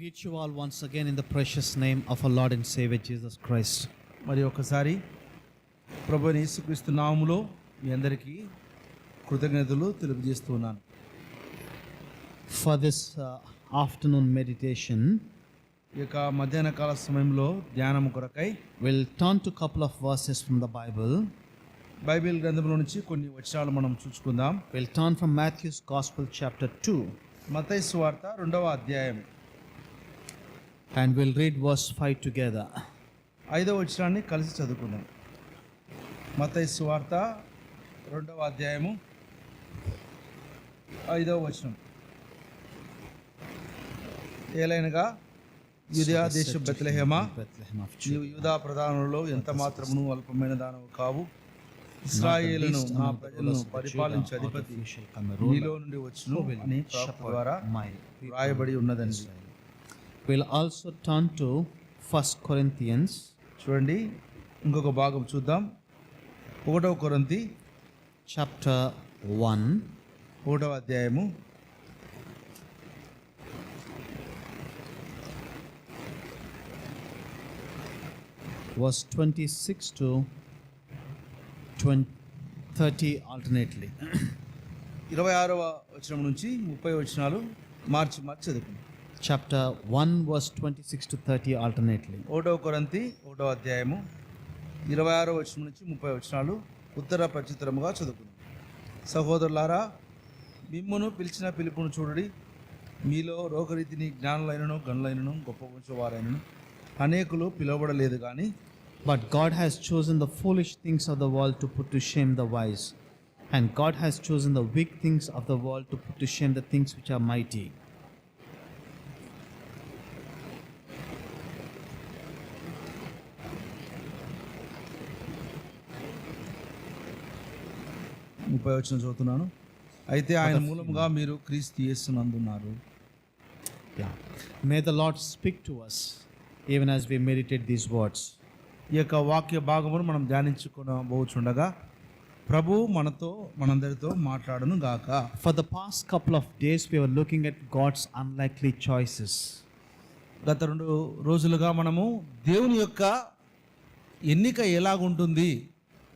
greet you all once again in the precious name of our Lord and Savior Jesus Christ. మరి ఒకసారి ప్రభువైన యేసుక్రీస్తు నామములో మీ అందరికీ కృతజ్ఞతలు తెలియజేస్తున్నాను. For this afternoon meditation, ఈ యొక్క మధ్యాహ్న కాల సమయంలో ధ్యానం కొరకై we'll turn to a couple of verses from the Bible. Bible గ్రంథంలో నుంచి కొన్ని వచనాలు మనం చూసుకుందాం. We'll turn from Matthew's Gospel chapter 2 మత్తయి సువార్త 2వ అధ్యాయం and we'll read verse 5 together. 5వ వచనాన్ని కలిసి చదువుకుందాం. మత్తయి సువార్త 2వ అధ్యాయము 5వ వచనం. ఏలైనగా యూదయ దేశ బెత్లెహేమా, నీవు యూదా ప్రధానులలో ఎంత మాత్రమును అల్పమైన దానవు కావు. ఇశ్రాయేలును నా ప్రజలను పరిపాలించే అధిపతి నీలో నుండి వచ్చును అని ప్రవక్త ద్వారా రాయబడి ఉన్నదండి. We'll also turn to 1 Corinthians. చూడండి, ఇంకొక భాగం చూద్దాం. 1వ కొరింథీ chapter 1 1వ అధ్యాయము verse 26 to 30 alternately. 26వ వచనం నుంచి 30 వచనాలు మార్చి చదువుకుందాం. Chapter 1 verse 26 to 30 alternately. 1వ కొరింథీ 1వ అధ్యాయము 26వ వచనం నుంచి 30 వచనాలు ఉత్తర ప్రత్యుత్తరముగా చదువుకుందాం. సహోదరులారా, మిమ్మును పిలిచిన పిలుపును చూడుడి. మీలో రోగరీతిని జ్ఞానులైనను గనులైనను గొప్ప వంశవారైనను అనేకులు పిలువబడలేదు కానీ, but God has chosen the foolish things of the world to put to shame the wise, and God has chosen the weak things of the world to put to shame the things which are mighty. ముప్పై వచనం చదువుతున్నాను. అయితే ఆయన మూలముగా మీరు క్రీస్తు యేసునందున్నారు. May the Lord speak to us even as we meditate these words. ఈ యొక్క వాక్య భాగమును మనం ధ్యానించుకోబోచుండగా ప్రభు మనతో మనందరితో మాట్లాడును గాక. For the past couple of days we were looking at God's unlikely choices. గత 2 రోజులుగా మనము దేవుని యొక్క ఎన్నిక ఎలాగుంటుంది,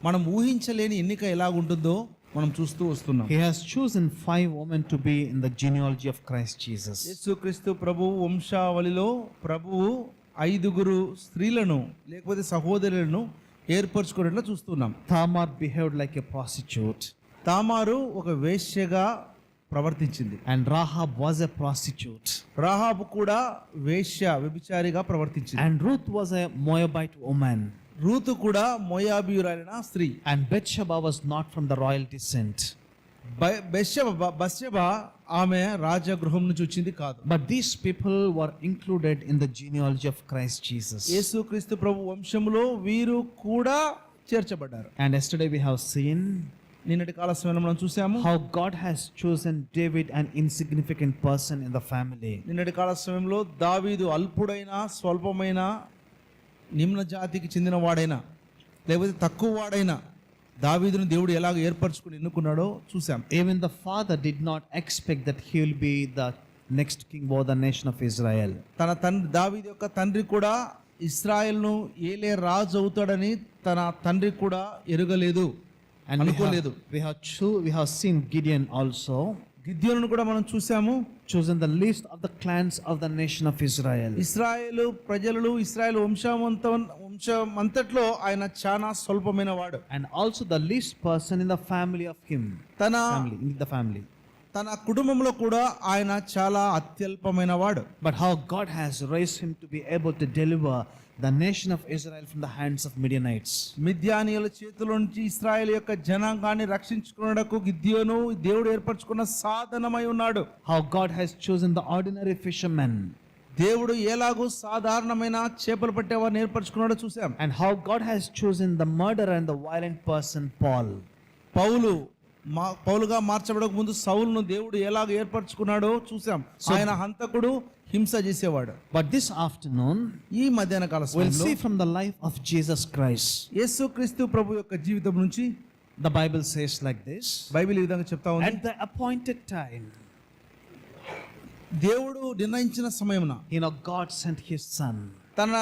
మనం ఊహించలేని ఎన్నిక ఎలాగుంటుందో మనం చూస్తూ వస్తున్నాం. He has chosen 5 women to be in the genealogy of Christ Jesus. యేసుక్రీస్తు ప్రభు వంశావళిలో ప్రభువు 5 స్త్రీలను లేకపోతే సహోదరులను ఏర్పరచుకున్నట్లు చూస్తున్నాం. Tamar behaved like a prostitute. తామారు ఒక వేశ్యగా ప్రవర్తించింది. And Rahab was a prostitute. Rahab కూడా వ్యభిచారిగా ప్రవర్తించింది. And Ruth was a Moabite woman. Ruth కూడా మోయాబీయురాలైన స్త్రీ. And Bathsheba was not from the royal descent. Bathsheba ఆమె రాజగృహం నుంచి వచ్చింది కాదు. But these people were included in the genealogy of Christ Jesus. యేసుక్రీస్తు ప్రభు వంశములో వీరు కూడా చేర్చబడ్డారు. And yesterday we have seen నిన్నటి కాల సమయంలో మనం చూసాము how God has chosen David, an insignificant person in the family. నిన్నటి కాల సమయంలో దావీదు అల్పుడైన స్వల్పమైన నిమ్న జాతికి చెందిన వాడైనా లేకపోతే తక్కువ వాడైనా దావీదును దేవుడు ఎలాగ ఏర్పరచుకుని ఎన్నుకున్నాడో చూసాం. Even the father did not expect that he will be the next king over the nation of Israel. తన దావీదు యొక్క తండ్రి కూడా ఇశ్రాయేలును ఏలే రాజు అవుతాడని తన తండ్రి కూడా ఎరుగలేదు, అనుకోలేదు. We have seen Gideon also. గిద్యోనును కూడా మనం చూసాము. Chosen the least of the clans of the nation of Israel. ఇశ్రాయేలు ప్రజలు ఇశ్రాయేలు వంశమంతట్లో ఆయన చాలా స్వల్పమైన వాడు. And also the least person in the family of him. The family. తన కుటుంబంలో కూడా ఆయన చాలా అత్యల్పమైన వాడు. But how God has raised him to be able to deliver the nation of Israel from the hands of Midianites. మిద్యానీయుల చేతుల నుంచి ఇశ్రాయేలు యొక్క జనాంగాన్ని రక్షించుకున్నకు గిద్యోను దేవుడు ఏర్పరచుకున్న సాధనమై ఉన్నాడు. How God has chosen the ordinary fishermen. దేవుడు ఎలాగో సాధారణమైన చేపలు పట్టేవారిని ఏర్పరచుకున్నాడో చూసాం. And how God has chosen the murderer and the violent person Paul. పౌలుగా మార్చబడక ముందు సౌలును దేవుడు ఎలాగ ఏర్పరచుకున్నాడో చూసాం. ఆయన హంతకుడు, హింస చేసేవాడు. But this afternoon ఈ మధ్యాహ్న కాల we'll see from the life of Jesus Christ. యేసుక్రీస్తు ప్రభు యొక్క జీవితం నుంచి the Bible says like this. Bible ఈ విధంగా చెప్తా ఉంది. At the appointed time దేవుడు నిర్ణయించిన సమయమున God sent his son. తన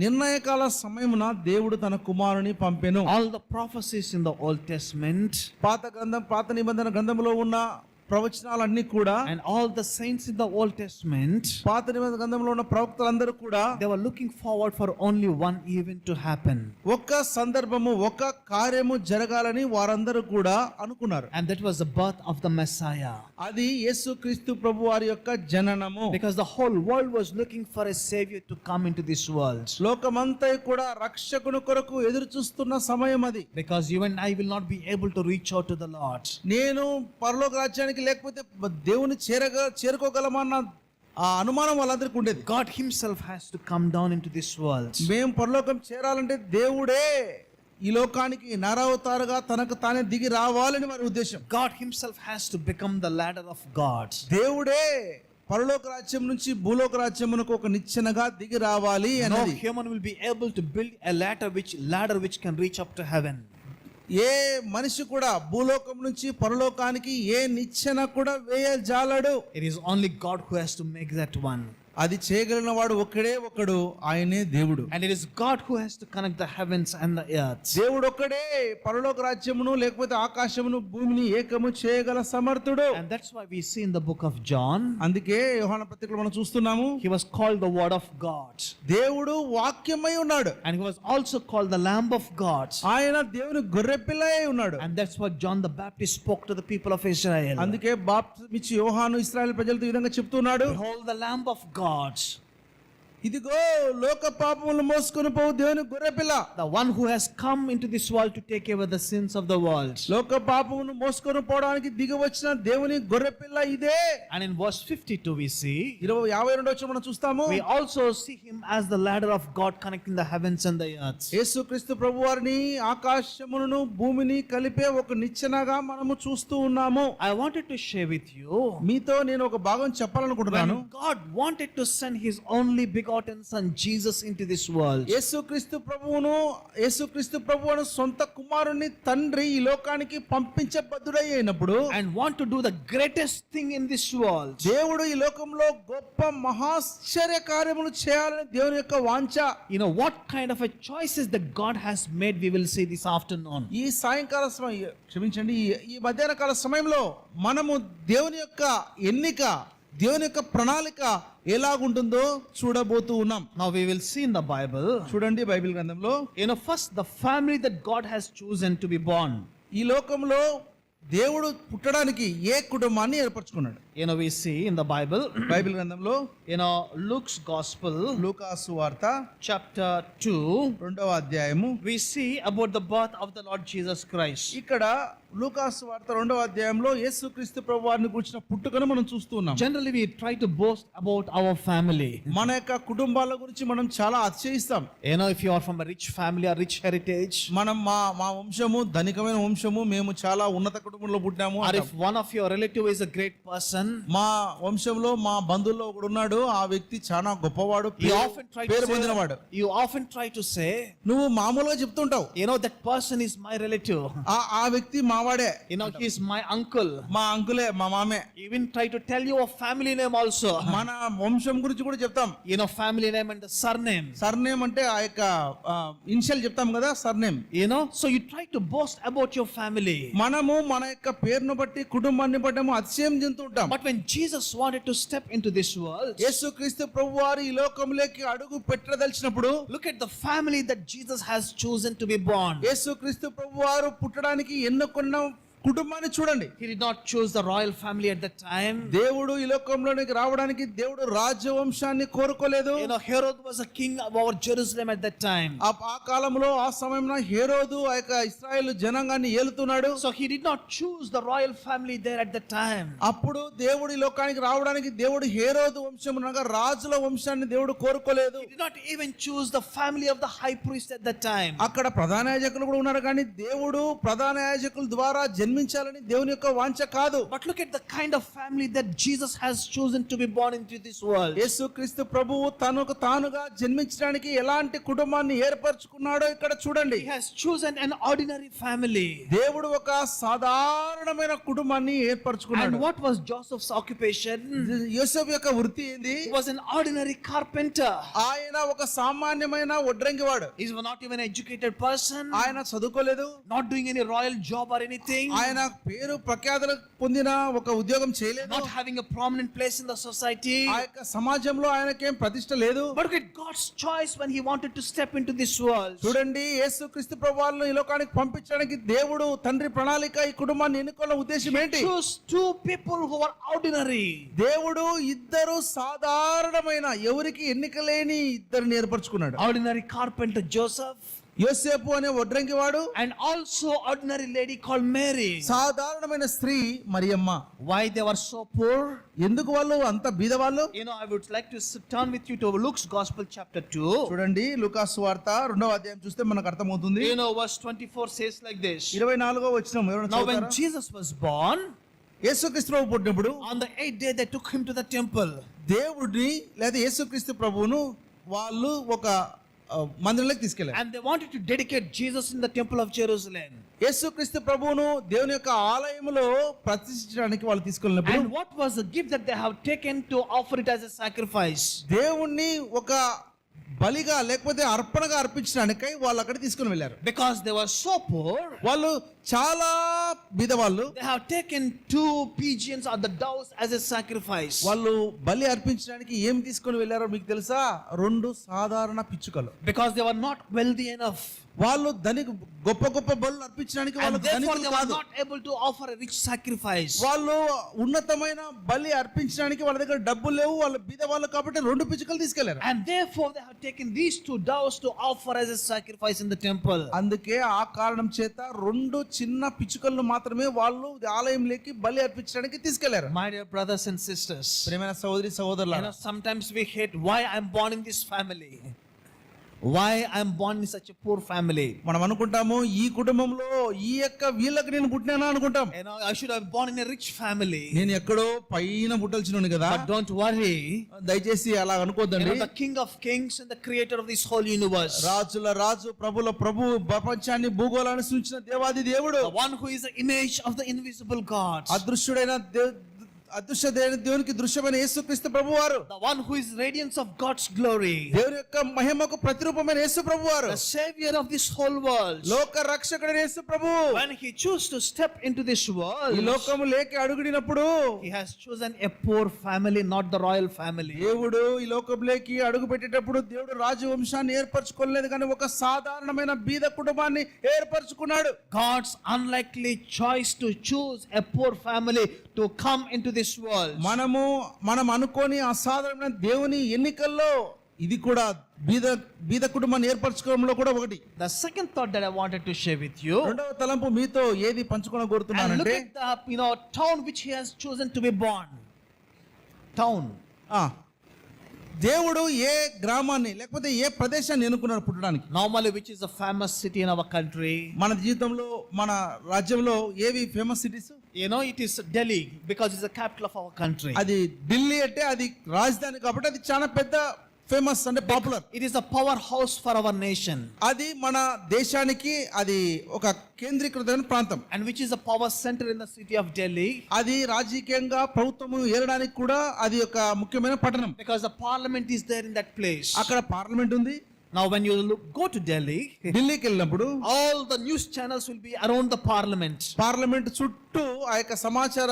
నిర్ణయకాల సమయమున దేవుడు తన కుమారుని పంపెను. All the prophecies in the Old Testament పాత నిబంధన గ్రంథంలో ఉన్న ప్రవచనాలన్నీ కూడా and all the saints in the Old Testament, పాత నిబంధన గ్రంథంలో ఉన్న ప్రవక్తలందరూ కూడా they were looking forward for only one event to happen. ఒక సందర్భము ఒక కార్యము జరగాలని వారందరూ కూడా అనుకున్నారు. And that was the birth of the Messiah. అది యేసుక్రీస్తు ప్రభువారి యొక్క జననము. Because the whole world was looking for a savior to come into this world. లోకమంతా కూడా రక్షకుని కొరకు ఎదురు చూస్తున్న సమయం అది. Because you and I will not be able to reach out to the Lord. నేను పరలోక రాజ్యానికి లేకపోతే దేవుని చేరుకోగలమన్న ఆ అనుమానం వాళ్ళందరికీ ఉండేది. God himself has to come down into this world. మేము పరలోకం చేరాలంటే దేవుడే ఈ లోకానికి నరావతారుగా తనకు తానే దిగి రావాలని వారి ఉద్దేశం. God himself has to become the ladder of God. దేవుడే పరలోక రాజ్యం నుంచి భూలోక రాజ్యమునకు ఒక నిచ్చెనగా దిగి రావాలి No అనేది. human will be able to build a ladder which can reach up to heaven. ఏ మనిషి కూడా భూలోకం నుంచి పరలోకానికి ఏ నిచ్చెన కూడా వేయజాలడు. It is only God who has to make that one. అది చేయగలిగిన వాడు ఒకడు, ఆయనే దేవుడు. And it is God who has to connect the heavens and the earth. దేవుడు ఒక్కడే పరలోక రాజ్యమును లేకపోతే ఆకాశమును భూమిని ఏకము చేయగల సమర్థుడు. And that's why we see in the book of John, అందుకే యోహాను పత్రికలో మనం చూస్తున్నాము, he was called the word of God. దేవుడు వాక్యమై ఉన్నాడు. And he was also called the lamb of God. ఆయన దేవుని గొర్రెపిల్ల అయి ఉన్నాడు. And that's what John the Baptist spoke to the people of Israel. అందుకే బాప్తిసమిచ్చి యోహాను ఇశ్రాయేలు ప్రజలతో ఈ విధంగా చెప్తున్నాడు, Behold the lamb of God. ఇదిగో లోక పాపములను మోసుకొని పోవు దేవుని గొర్రెపిల్ల. The one who has come into this world to take away the sins of the world. లోక పాపమును మోసుకొని పోవడానికి దిగి వచ్చిన దేవుని గొర్రెపిల్ల ఇదే. And in verse 52 we see, 52 వచ్చి మనం చూస్తాము, we also see him as the ladder of God connecting the heavens and the earth. యేసుక్రీస్తు ప్రభువారిని ఆకాశమును భూమిని కలిపే ఒక నిచ్చెనగా మనము చూస్తూ ఉన్నాము. I wanted to share with you, మీతో నేను ఒక భాగం చెప్పాలనుకుంటున్నాను. when God wanted to send his only begotten son Jesus into this world, యేసుక్రీస్తు ప్రభువును సొంత కుమారుని తండ్రి ఈ లోకానికి పంపించబద్దుడై అయినప్పుడు, and want to do the greatest thing in this world, దేవుడు ఈ లోకంలో గొప్ప మహాశ్చర్య కార్యములు చేయాలని దేవుని యొక్క వాంఛ. you know what kind of a choices that God has made, we will see this afternoon. ఈ సాయంకాల సమయం, క్షమించండి, ఈ మధ్యాహ్న కాల సమయంలో మనము దేవుని యొక్క ఎన్నిక, దేవుని యొక్క ప్రణాళిక ఎలాగుంటుందో చూడబోతూ ఉన్నాం. Now we will see in the Bible, చూడండి బైబిల్ గ్రంథంలో, first the family that God has chosen to be born. ఈ లోకంలో దేవుడు పుట్టడానికి ఏ కుటుంబాన్ని ఏర్పరచుకున్నాడు. We see in the Bible, Bible గ్రంథంలో Luke's gospel, లూకాసు వార్త chapter 2, 2వ అధ్యాయము, we see about the birth of the Lord Jesus Christ. ఇక్కడ లూకాసు వార్త 2వ అధ్యాయంలో యేసుక్రీస్తు ప్రభువారిని గురించిన పుట్టుకను మనం చూస్తూ ఉన్నాం. Generally we try to boast about our family. మన యొక్క కుటుంబాల గురించి మనం చాలా అతిశయిస్తాం. If you are from a rich family or rich heritage, మనం మా వంశము ధనికమైన వంశము, మేము చాలా ఉన్నత కుటుంబంలో పుట్టాము. or if one of your relative is a great person, మా వంశంలో మా బంధువుల్లో ఒకడు ఉన్నాడు, ఆ వ్యక్తి చాలా గొప్పవాడు, you often try to say, నువ్వు మామూలుగా చెప్తుంటావు, that person is my relative, ఆ వ్యక్తి మావాడే, he is my uncle, మా అంకులే, మా మామే. even try to tell you a family name also, మన వంశం గురించి కూడా చెప్తాం. family name and the surname. Surname అంటే ఆ యొక్క ఇనిషియల్ చెప్తాం కదా, surname. So you try to boast about your family. మనము మన యొక్క పేరును బట్టి కుటుంబాన్ని బట్టి అతిశయం చెందుతుంటాం. But when Jesus wanted to step into this world, యేసుక్రీస్తు ప్రభువారు ఈ లోకంలోకి అడుగు పెట్టదలిచినప్పుడు, look at the family that Jesus has chosen to be born. యేసుక్రీస్తు ప్రభువారు పుట్టడానికి ఎన్నుకున్న కుటుంబాన్ని చూడండి. He did not choose the royal family at that time. దేవుడు ఈ లోకంలోనికి రావడానికి దేవుడు రాజవంశాన్ని కోరుకోలేదు. Herod was a king of our Jerusalem at that time. ఆ కాలంలో ఆ సమయంలో హేరోదు ఆ యొక్క Israel జనాంగాన్ని ఏలుతున్నాడు. So he did not choose the royal family there at that time. అప్పుడు దేవుడు ఈ లోకానికి రావడానికి దేవుడు హేరోదు వంశం అనగా రాజుల వంశాన్ని దేవుడు కోరుకోలేదు. He did not even choose the family of the high priest at that time. అక్కడ ప్రధాన యాజకులు కూడా ఉన్నారు, కానీ దేవుడు ప్రధాన యాజకుల ద్వారా జన్మించాలని దేవుని యొక్క వాంఛ కాదు. But look at the kind of family that Jesus has chosen to be born into this world. యేసుక్రీస్తు ప్రభువు తనకు తానుగా జన్మించడానికి ఎలాంటి కుటుంబాన్ని ఏర్పరచుకున్నాడో ఇక్కడ చూడండి. He has chosen an ordinary family. దేవుడు ఒక సాధారణ సాధారణమైన కుటుంబాన్ని And ఏర్పరచుకున్నాడు. what was Joseph's occupation? యోసేపు యొక్క వృత్తి ఏంది? He was an ordinary carpenter. ఆయన ఒక సామాన్యమైన వడ్రంగివాడు. He was not even an educated person. ఆయన చదువుకోలేదు. Not doing any royal job or anything. ఆయన పేరు ప్రఖ్యాతులు పొందిన ఒక ఉద్యోగం చేయలేదు. Not having a prominent place in the society. ఆ యొక్క సమాజంలో ఆయనకేం ప్రతిష్ట లేదు. But look at God's choice when he wanted to step into this world. చూడండి, యేసుక్రీస్తు ప్రభువును ఈ లోకానికి పంపించడానికి దేవుడు తండ్రి ప్రణాళిక ఈ కుటుంబాన్ని ఎన్నుకున్న ఉద్దేశం ఏంటి? Choose two people who were ordinary. దేవుడు ఇద్దరు సాధారణమైన ఎవరికి ఎన్నిక లేని ఇద్దరిని ఏర్పరచుకున్నాడు. Ordinary carpenter Joseph యోసేపు అనే వడ్రంగివాడు, and also ordinary lady called Mary. సాధారణమైన స్త్రీ Mariyamma. Why they were so poor? ఎందుకు వాళ్ళు అంత బీదవాళ్ళు? You know, I would like to turn with you to Luke's Gospel chapter 2. చూడండి, లూకాసు వార్త 2వ అధ్యాయం చూస్తే మనకు అర్థమవుతుంది. You know, verse 24 says like this. 24వ వచనం ఎవరైనా Now when చదువుతారా? Jesus was born, యేసుక్రీస్తు ప్రభు పుట్టినప్పుడు on the 8th day they took him to the temple. దేవుడిని లేదా యేసుక్రీస్తు ప్రభువును వాళ్ళు ఒక మందిరంలోకి తీసుకెళ్లారు. And they wanted to dedicate Jesus in the temple of Jerusalem. యేసుక్రీస్తు ప్రభువును దేవుని యొక్క ఆలయములో ప్రతిష్ఠించడానికి వాళ్ళు తీసుకెళ్ళినప్పుడు And what was the gift that they have taken to offer it as a sacrifice? దేవుణ్ణి ఒక బలిగా లేకపోతే అర్పణగా అర్పించడానికై వాళ్ళు అక్కడ తీసుకుని వెళ్ళారు. Because they were so poor, వాళ్ళు చాలా బీదవాళ్ళు. they have taken 2 pigeons or the doves as a sacrifice. వాళ్ళు బలి అర్పించడానికి ఏం తీసుకొని వెళ్ళారో మీకు తెలుసా? 2 సాధారణ పిచ్చుకలు. Because they were not wealthy enough. వాళ్ళు ధనిక గొప్ప గొప్ప బలులు అర్పించడానికి And వాళ్ళు therefore ధనికులు they were కాదు. not able to offer a rich sacrifice. వాళ్ళు ఉన్నతమైన బలి అర్పించడానికి వాళ్ళ దగ్గర డబ్బులు లేవు. వాళ్ళ బీదవాళ్ళు కాబట్టి 2 పిచ్చుకలు తీసుకెళ్లారు. And therefore they have taken these 2 doves to offer as a sacrifice in the temple. అందుకే ఆ కారణం చేత 2 చిన్న పిచ్చుకలను మాత్రమే వాళ్ళు ఆలయంలోకి బలి అర్పించడానికి తీసుకెళ్లారు. My dear brothers and sisters, ప్రియమైన సహోదరి you సహోదరులారా, know, sometimes we hate why I'm born in this family. Why I'm born in such a poor family. మనం అనుకుంటాము ఈ కుటుంబంలో ఈ యొక్క వీళ్ళకి నేను పుట్టినానా అనుకుంటాం. You know, I should have born in a rich family. నేను ఎక్కడో పైన పుట్టాల్సిన కదా. But don't worry. దయచేసి అలా You అనుకోద్దండి. know, the King of Kings and the creator of this whole universe. రాజుల రాజు ప్రభుల ప్రభు ప్రపంచాన్ని భూగోళాన్ని సృష్టించిన దేవాది దేవుడు, The one who is the image of the invisible God. అదృశ్యుడైన అదృశ్య దేవునికి దృశ్యమైన యేసుక్రీస్తు ప్రభువారు, The one who is radiance of God's glory. దేవుని యొక్క మహిమకు ప్రతిరూపమైన యేసు ప్రభువారు, The savior of this whole world. లోక రక్షకుడైన యేసు ప్రభు When he chose to step into this ఈ world, లోకము లేక అడుగుడినప్పుడు he has chosen a poor family, not the royal family. దేవుడు ఈ లోకంలోకి అడుగు పెట్టేటప్పుడు దేవుడు రాజవంశాన్ని ఏర్పరచుకోలేదు, కానీ ఒక సాధారణమైన బీద కుటుంబాన్ని ఏర్పరచుకున్నాడు. God's unlikely choice to choose a poor family to come into this world. మనం అనుకోని అసాధారణమైన దేవుని ఎన్నికల్లో ఇది కూడా బీద కుటుంబాన్ని ఏర్పరచుకోవడంలో కూడా ఒకటి. The second thought that I wanted to share with you, రెండవ తలంపు మీతో ఏది పంచుకోన and look కోరుతున్నానంటే, at the town which he has chosen to be born. Town. దేవుడు ఏ గ్రామాన్ని లేకపోతే ఏ ప్రదేశాన్ని ఎన్నుకున్నాడు పుట్టడానికి? Normally, which is a famous city in our country? మన జీవితంలో మన రాజ్యంలో ఏవి famous cities? You know, it is Delhi because it's the capital of our country. అది ఢిల్లీ అంటే అది రాజధాని కాబట్టి అది చాలా పెద్ద ఫేమస్ అంటే popular. It is a powerhouse for our nation. అది మన దేశానికి అది ఒక కేంద్రీకృతమైన ప్రాంతం. And which is a power center in the city of Delhi. అది రాజకీయంగా ప్రభుత్వము ఏలడానికి కూడా అది ఒక ముఖ్యమైన పట్టణం. Because the parliament is there in that place. అక్కడ పార్లమెంట్ ఉంది. Now when you go to Delhi, ఢిల్లీకి వెళ్ళినప్పుడు all the news channels will be around the parliament. Parliament చుట్టూ ఆ యొక్క సమాచార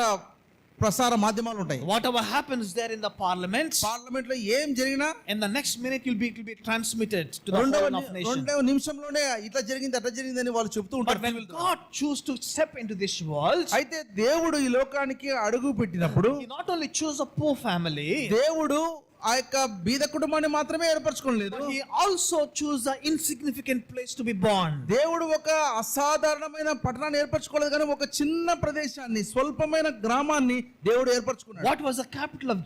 ప్రసార మాధ్యమాలు ఉంటాయి. Whatever happens there in the parliament, parliament లో ఏం జరిగినా in the next minute it will be transmitted to the whole of nation. రెండవ నిమిషంలోనే ఇట్లా జరిగింది అట్లా జరిగింది అని వాళ్ళు చెప్తూ But when ఉంటారు. God choose to step into this world, అయితే దేవుడు ఈ లోకానికి అడుగు పెట్టినప్పుడు he not only chose a poor family, దేవుడు ఆ యొక్క బీద కుటుంబాన్ని మాత్రమే ఏర్పరచుకోలేదు, but he also chose an insignificant place to be born. దేవుడు ఒక అసాధారణమైన పట్టణాన్ని ఏర్పరచుకోలేదు, కానీ ఒక చిన్న ప్రదేశాన్ని స్వల్పమైన గ్రామాన్ని దేవుడు ఏర్పరచుకున్నాడు. What was the capital of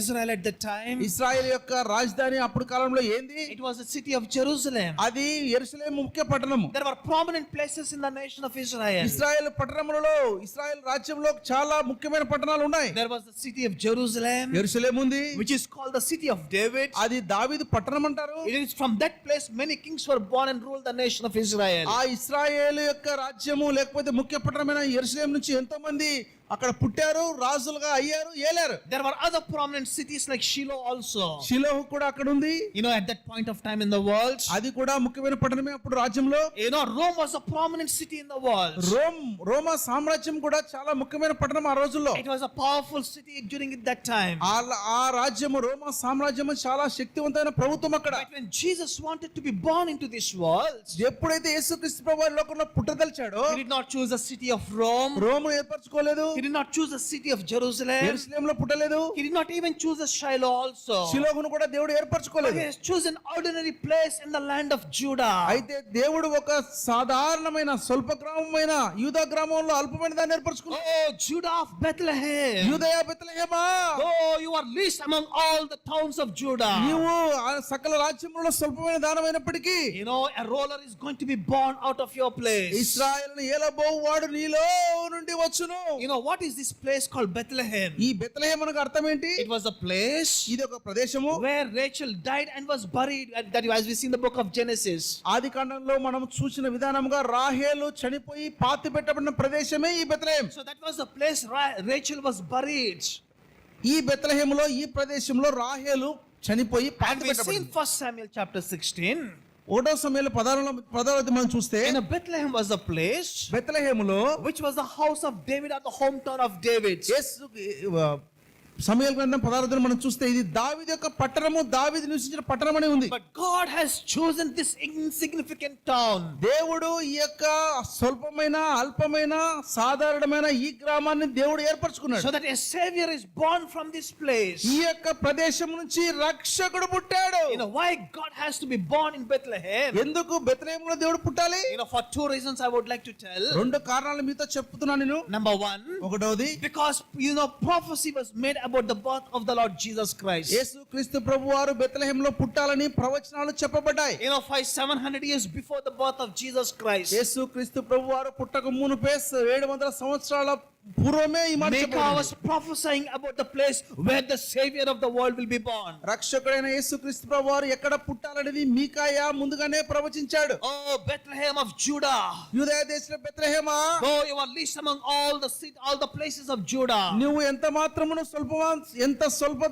Israel at that time? Israel యొక్క రాజధాని అప్పుడు కాలంలో ఏంది? It was the city of Jerusalem. అది యెరూషలేము ముఖ్య పట్టణము. There were prominent places in the nation of Israel. Israel పట్టణములలో Israel రాజ్యంలో చాలా ముఖ్యమైన పట్టణాలు ఉన్నాయి. There was the city of Jerusalem, యెరూషలేము ఉంది, which is called called the city of David. అది దావీదు పట్టణం అంటారు. It is from that place many kings were born and ruled the nation of Israel. ఆ ఇశ్రాయేలు యొక్క రాజ్యము లేకపోతే ముఖ్య పట్టణమైన యెరూషలేము నుంచి ఎంతో మంది అక్కడ పుట్టారు, రాజులుగా అయ్యారు, ఏలారు. There were other prominent cities like Shiloh also. షిలోహు కూడా అక్కడ ఉంది. You know, at that point of time in the world, అది కూడా ముఖ్యమైన పట్టణమే అప్పుడు రాజ్యంలో. you know, Rome was a prominent city in the world. రోమా సామ్రాజ్యం కూడా చాలా ముఖ్యమైన పట్టణం ఆ రోజుల్లో. It was a powerful city during that time. ఆ రాజ్యము రోమా సామ్రాజ్యము చాలా శక్తివంతమైన ప్రభుత్వం అక్కడ. But when Jesus wanted to be born into this world, ఎప్పుడైతే యేసుక్రీస్తు ప్రభువు లోకంలో పుట్టదలిచాడో, he did not choose the city of Rome. రోమును ఏర్పరచుకోలేదు. He did not choose the city of Jerusalem. యెరూషలేములో పుట్టలేదు. He did not even choose a Shiloh also. షిలోహును కూడా దేవుడు But ఏర్పరచుకోలేదు. he has chosen ordinary place in the land of Judah. అయితే దేవుడు ఒక సాధారణమైన స్వల్ప గ్రామమైన యూదా గ్రామంలో అల్పమైన దాన్ని ఏర్పరచుకున్నాడు. Oh, Judah of Bethlehem. యూదయ బెత్లెహేమా, Oh, you are least among all the towns of Judah. నీవు ఆ సకల రాజ్యములలో స్వల్పమైన దానమైనప్పటికీ You know, a ruler is going to be born out of your place. ఇశ్రాయేలును ఏలబోవాడు నీలో నుండి వచ్చును. You know, what is this place called Bethlehem? ఈ బెత్లెహేము అనగా అర్థం ఏంటి? It was a place ఇది ఒక ప్రదేశము where Rachel died and was buried. That as we see in the book of Genesis. ఆది కాండంలో మనం చూసిన విధానముగా రాహేలు చనిపోయి పాతి పెట్టబడిన ప్రదేశమే ఈ Bethlehem. So that was the place Rachel was buried. ఈ బెత్లెహేములో ఈ ప్రదేశంలో రాహేలు చనిపోయి And పాతి we see in పెట్టబడింది. 1 Samuel chapter 16. ఒకటో సమయంలో 16 మనం చూస్తే And Bethlehem was a place బెత్లెహేములో which was the house of David or the hometown of David. సమూయేలు గ్రంథం 16 మనం చూస్తే ఇది దావీదు యొక్క పట్టణము, దావీదు నివసించిన పట్టణం అని ఉంది. But God has chosen this insignificant town. దేవుడు ఈ యొక్క స్వల్పమైన అల్పమైన సాధారణమైన ఈ గ్రామాన్ని దేవుడు ఏర్పరచుకున్నాడు. So that a savior is born from this place. ఈ యొక్క ప్రదేశం నుంచి రక్షకుడు పుట్టాడు. You know why God has to be born in Bethlehem? ఎందుకు బెత్లెహేములో దేవుడు పుట్టాలి? You know, for two reasons I would like to tell. రెండు కారణాలు మీతో చెప్తున్నాను నేను. Number one, ఒకటోది, because you know prophecy was made about the birth of the Lord Jesus Christ. యేసుక్రీస్తు ప్రభువారు బెత్లెహేములో పుట్టాలని ప్రవచనాలు చెప్పబడ్డాయి. You know, 700 years before the birth of Jesus Christ. యేసుక్రీస్తు ప్రభువారు పుట్టక మునుపే 700 సంవత్సరాల పూర్వమే ఈ మాట Micah చెప్పబడింది. was prophesying about the place where the savior of the world will be born. రక్షకుడైన యేసుక్రీస్తు ప్రభువారు ఎక్కడ పుట్టాలనేది మీకాయా ముందుగానే ప్రవచించాడు. Oh, Bethlehem of Judah. యూదయ దేశంలో బెత్లెహేమా, Oh, you are least among all the places of Judah. నువ్వు ఎంత మాత్రమును ఎంత స్వల్ప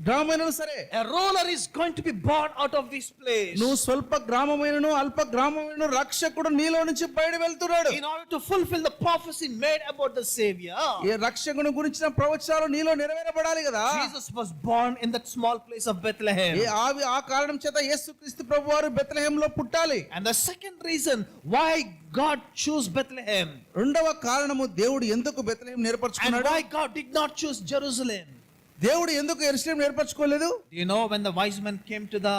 గ్రామమైనను సరే, A ruler is going to be born out of this place. నువ్వు స్వల్ప గ్రామమైనను అల్ప గ్రామమైనను రక్షకుడు నీలో నుంచి బయట వెళ్తున్నాడు. In order to fulfill the prophecy made about the savior, ఈ రక్షకుని గురించిన ప్రవచనాలు నీలో నెరవేరబడాలి కదా. Jesus was born in that small place of Bethlehem. ఆ కారణం చేత యేసుక్రీస్తు ప్రభువారు బెత్లెహేములో పుట్టాలి. And the second reason why God chose Bethlehem, రెండవ కారణము దేవుడు ఎందుకు బెత్లెహేం and ఏర్పరచుకున్నాడు, why God did not choose Jerusalem. దేవుడు ఎందుకు యెరూషలేం ఏర్పరచుకోలేదు? You know, when the wise men came to the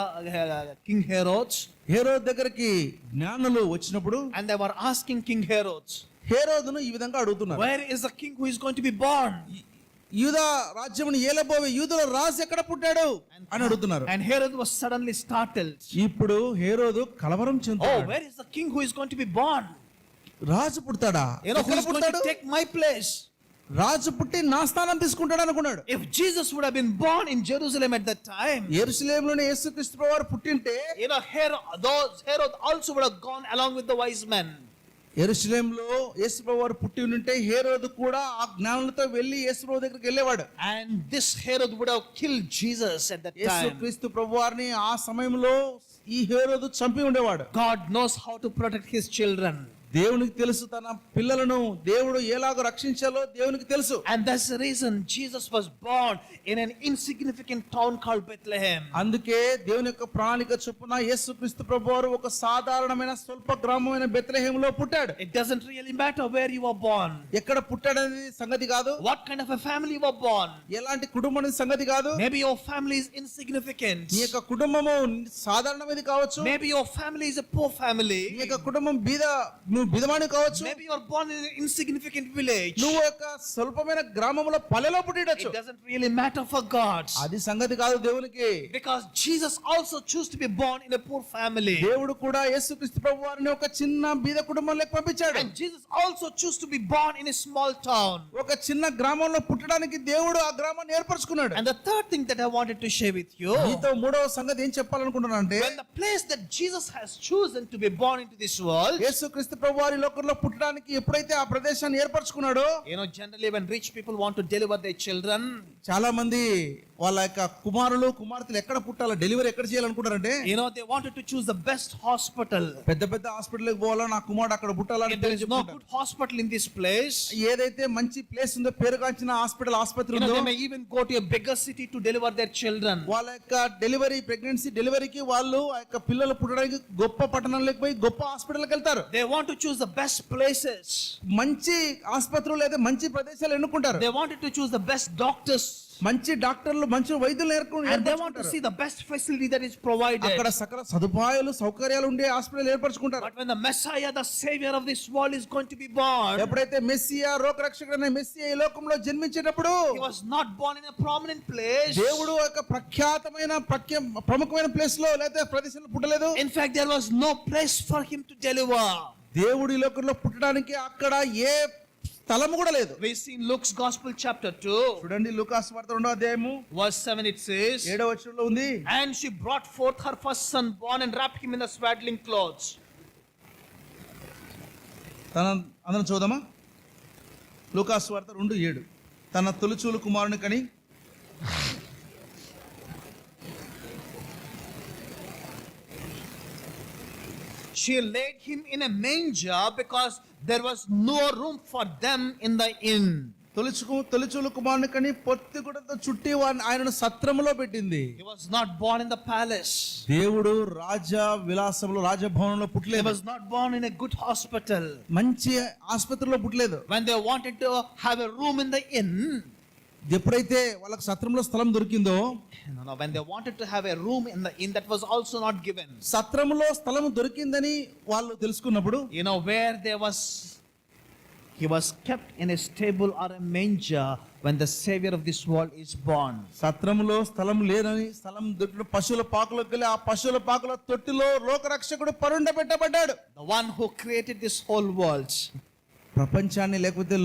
King Herod, హేరోదు దగ్గరికి జ్ఞానులు వచ్చినప్పుడు and they were asking King Herod, హేరోదును ఈ విధంగా అడుగుతున్నారు, where is the king who is going to be born? యూదా రాజ్యమును ఏలబోయే యూదుల రాజు ఎక్కడ పుట్టాడు అని అడుగుతున్నారు. And Herod was suddenly startled. ఇప్పుడు హేరోదు కలవరం Oh, చెందుతాడు. where is the king who is going to be born? Raju పుడతాడా? You know, who ఎక్కడ is going పుడతాడు? to take my place? రాజు పుట్టి నా స్థానం తీసుకుంటాడు అనుకున్నాడు. If Jesus would have been born in Jerusalem at that time, యెరూషలేములోనే యేసుక్రీస్తు ప్రభువారు పుట్టింటే, you know, Herod also would have gone along with the wise men. యెరూషలేములో యేసు ప్రభువారు పుట్టి ఉంటే హేరోదు కూడా ఆ జ్ఞానులతో వెళ్లి యేసు ప్రభు దగ్గరికి వెళ్ళేవాడు. And this Herod would have killed Jesus at that time. యేసుక్రీస్తు ప్రభువారిని ఆ సమయంలో ఈ హేరోదు చంపి ఉండేవాడు. God knows how to protect his children. దేవునికి తెలుసు తన పిల్లలను దేవుడు ఎలాగ రక్షించాలో దేవునికి తెలుసు. And that's the reason Jesus was born in an insignificant town called Bethlehem. అందుకే దేవుని యొక్క ప్రణాళిక చొప్పున యేసుక్రీస్తు ప్రభువారు ఒక సాధారణమైన స్వల్ప గ్రామమైన బెత్లెహేములో పుట్టాడు. It doesn't really matter where you were born, ఎక్కడ పుట్టాడనేది సంగతి కాదు, what kind of a family you were born. ఎలాంటి కుటుంబం అనేది సంగతి కాదు. Maybe your family is insignificant. నీ యొక్క కుటుంబము సాధారణమైనది కావచ్చు, Maybe your family is a poor family. నీ యొక్క కుటుంబం బీద నువ్వు బిదమాని కావచ్చు, Maybe you are born in an insignificant village. నువ్వు ఒక స్వల్పమైన గ్రామంలో పల్లెలో పుట్టిడొచ్చు. It doesn't really matter for God. అది సంగతి కాదు దేవునికి. Because Jesus also chose to be born in a poor family. దేవుడు కూడా యేసుక్రీస్తు ప్రభు వారిని ఒక చిన్న బీద కుటుంబంలోకి పంపించాడు. And Jesus also chose to be born in a small town. ఒక చిన్న గ్రామంలో పుట్టడానికి దేవుడు ఆ గ్రామాన్ని ఏర్పరచుకున్నాడు. And the third thing that I wanted to share with you, నీతో మూడవ సంగతి ఏం చెప్పాలనుకుంటున్నానంటే, when the place that Jesus has chosen to be born into this world, యేసుక్రీస్తు ప్రభు వారి లోకంలో పుట్టడానికి ఎప్పుడైతే ఆ ప్రదేశాన్ని ఏర్పరచుకున్నాడో, generally when rich people want to deliver their children, చాలా మంది వాళ్ళ యొక్క కుమారులు కుమార్తెలు ఎక్కడ పుట్టాలో, డెలివరీ ఎక్కడ చేయాలనుకుంటారంటే, they wanted to choose the best hospital. పెద్ద పెద్ద హాస్పిటల్కి పోవాలా, నా కుమారుడు అక్కడ పుట్టాలని. If there is no good hospital in this place, ఏదైతే మంచి ప్లేస్ ఉందో, పేరుగాంచిన హాస్పిటల్ ఆసుపత్రి ఉందో, they may even go to a bigger city to deliver their children. వాళ్ళ యొక్క డెలివరీ ప్రెగ్నెన్సీ డెలివరీకి వాళ్ళు ఆ యొక్క పిల్లలు పుట్టడానికి గొప్ప పట్టణాలకు పోయి గొప్ప హాస్పిటల్కి వెళ్తారు. They want to choose the best places. మంచి ఆసుపత్రులు లేదా మంచి ప్రదేశాలు ఎన్నుకుంటారు. They wanted to choose the best doctors. మంచి డాక్టర్లు, మంచి వైద్యులు And they want to see the best facility that is provided. అక్కడ సకల సదుపాయాలు సౌకర్యాలు ఉండే hospital ఏర్పరచుకుంటారు. But when the Messiah, the Savior of this world, is going to be born, ఎప్పుడైతే మెస్సియా లోకరక్షకుడైన మెస్సియా ఈ లోకంలో జన్మించేటప్పుడు, he was not born in a prominent place. దేవుడు ఒక ప్రఖ్యాతమైన ప్రముఖమైన ప్లేస్ లో లేదా ప్రదేశంలో పుట్టలేదు. In fact, there was no place for him to deliver. దేవుడు ఈ లోకంలో పుట్టడానికి అక్కడ ఏ స్థలము కూడా లేదు. We see in Luke's Gospel chapter 2, చూడండి, లూకాసు వార్త 2వ అధ్యాయము verse 7, it says, 7వ వచనంలో ఉంది, and she brought forth her first son born and wrapped him in the swaddling clothes. అందరం చూద్దామా? లూకాసు వార్త 2:7, తన తొలిచూలు కుమారుని కని she laid him in a manger because there was no room for them in the inn. తొలిచూలు కుమారుని కని పొత్తిగుడ్డతో చుట్టి ఆయనను సత్రములో పెట్టింది. He was not born in the palace. దేవుడు రాజ విలాసంలో రాజభవనంలో He పుట్టలేదు. was not born in a good hospital. మంచి ఆసుపత్రిలో పుట్టలేదు. When they wanted to have a room in the inn, ఎప్పుడైతే వాళ్ళకి సత్రంలో స్థలం దొరికిందో, when they wanted to have a room in the inn, that was also not given. సత్రంలో స్థలం దొరికిందని వాళ్ళు తెలుసుకున్నప్పుడు, where he was kept in a stable or a manger when the Savior of this world is born. సత్రంలో స్థలం లేదని స్థలం దొరికిన పశువుల పాకలోకి వెళ్ళి ఆ పశువుల పాకల తొట్టిలో లోకరక్షకుడు పరుండబెట్టబడ్డాడు. The one who created this whole world, ప్రపంచాన్ని లేకపోతే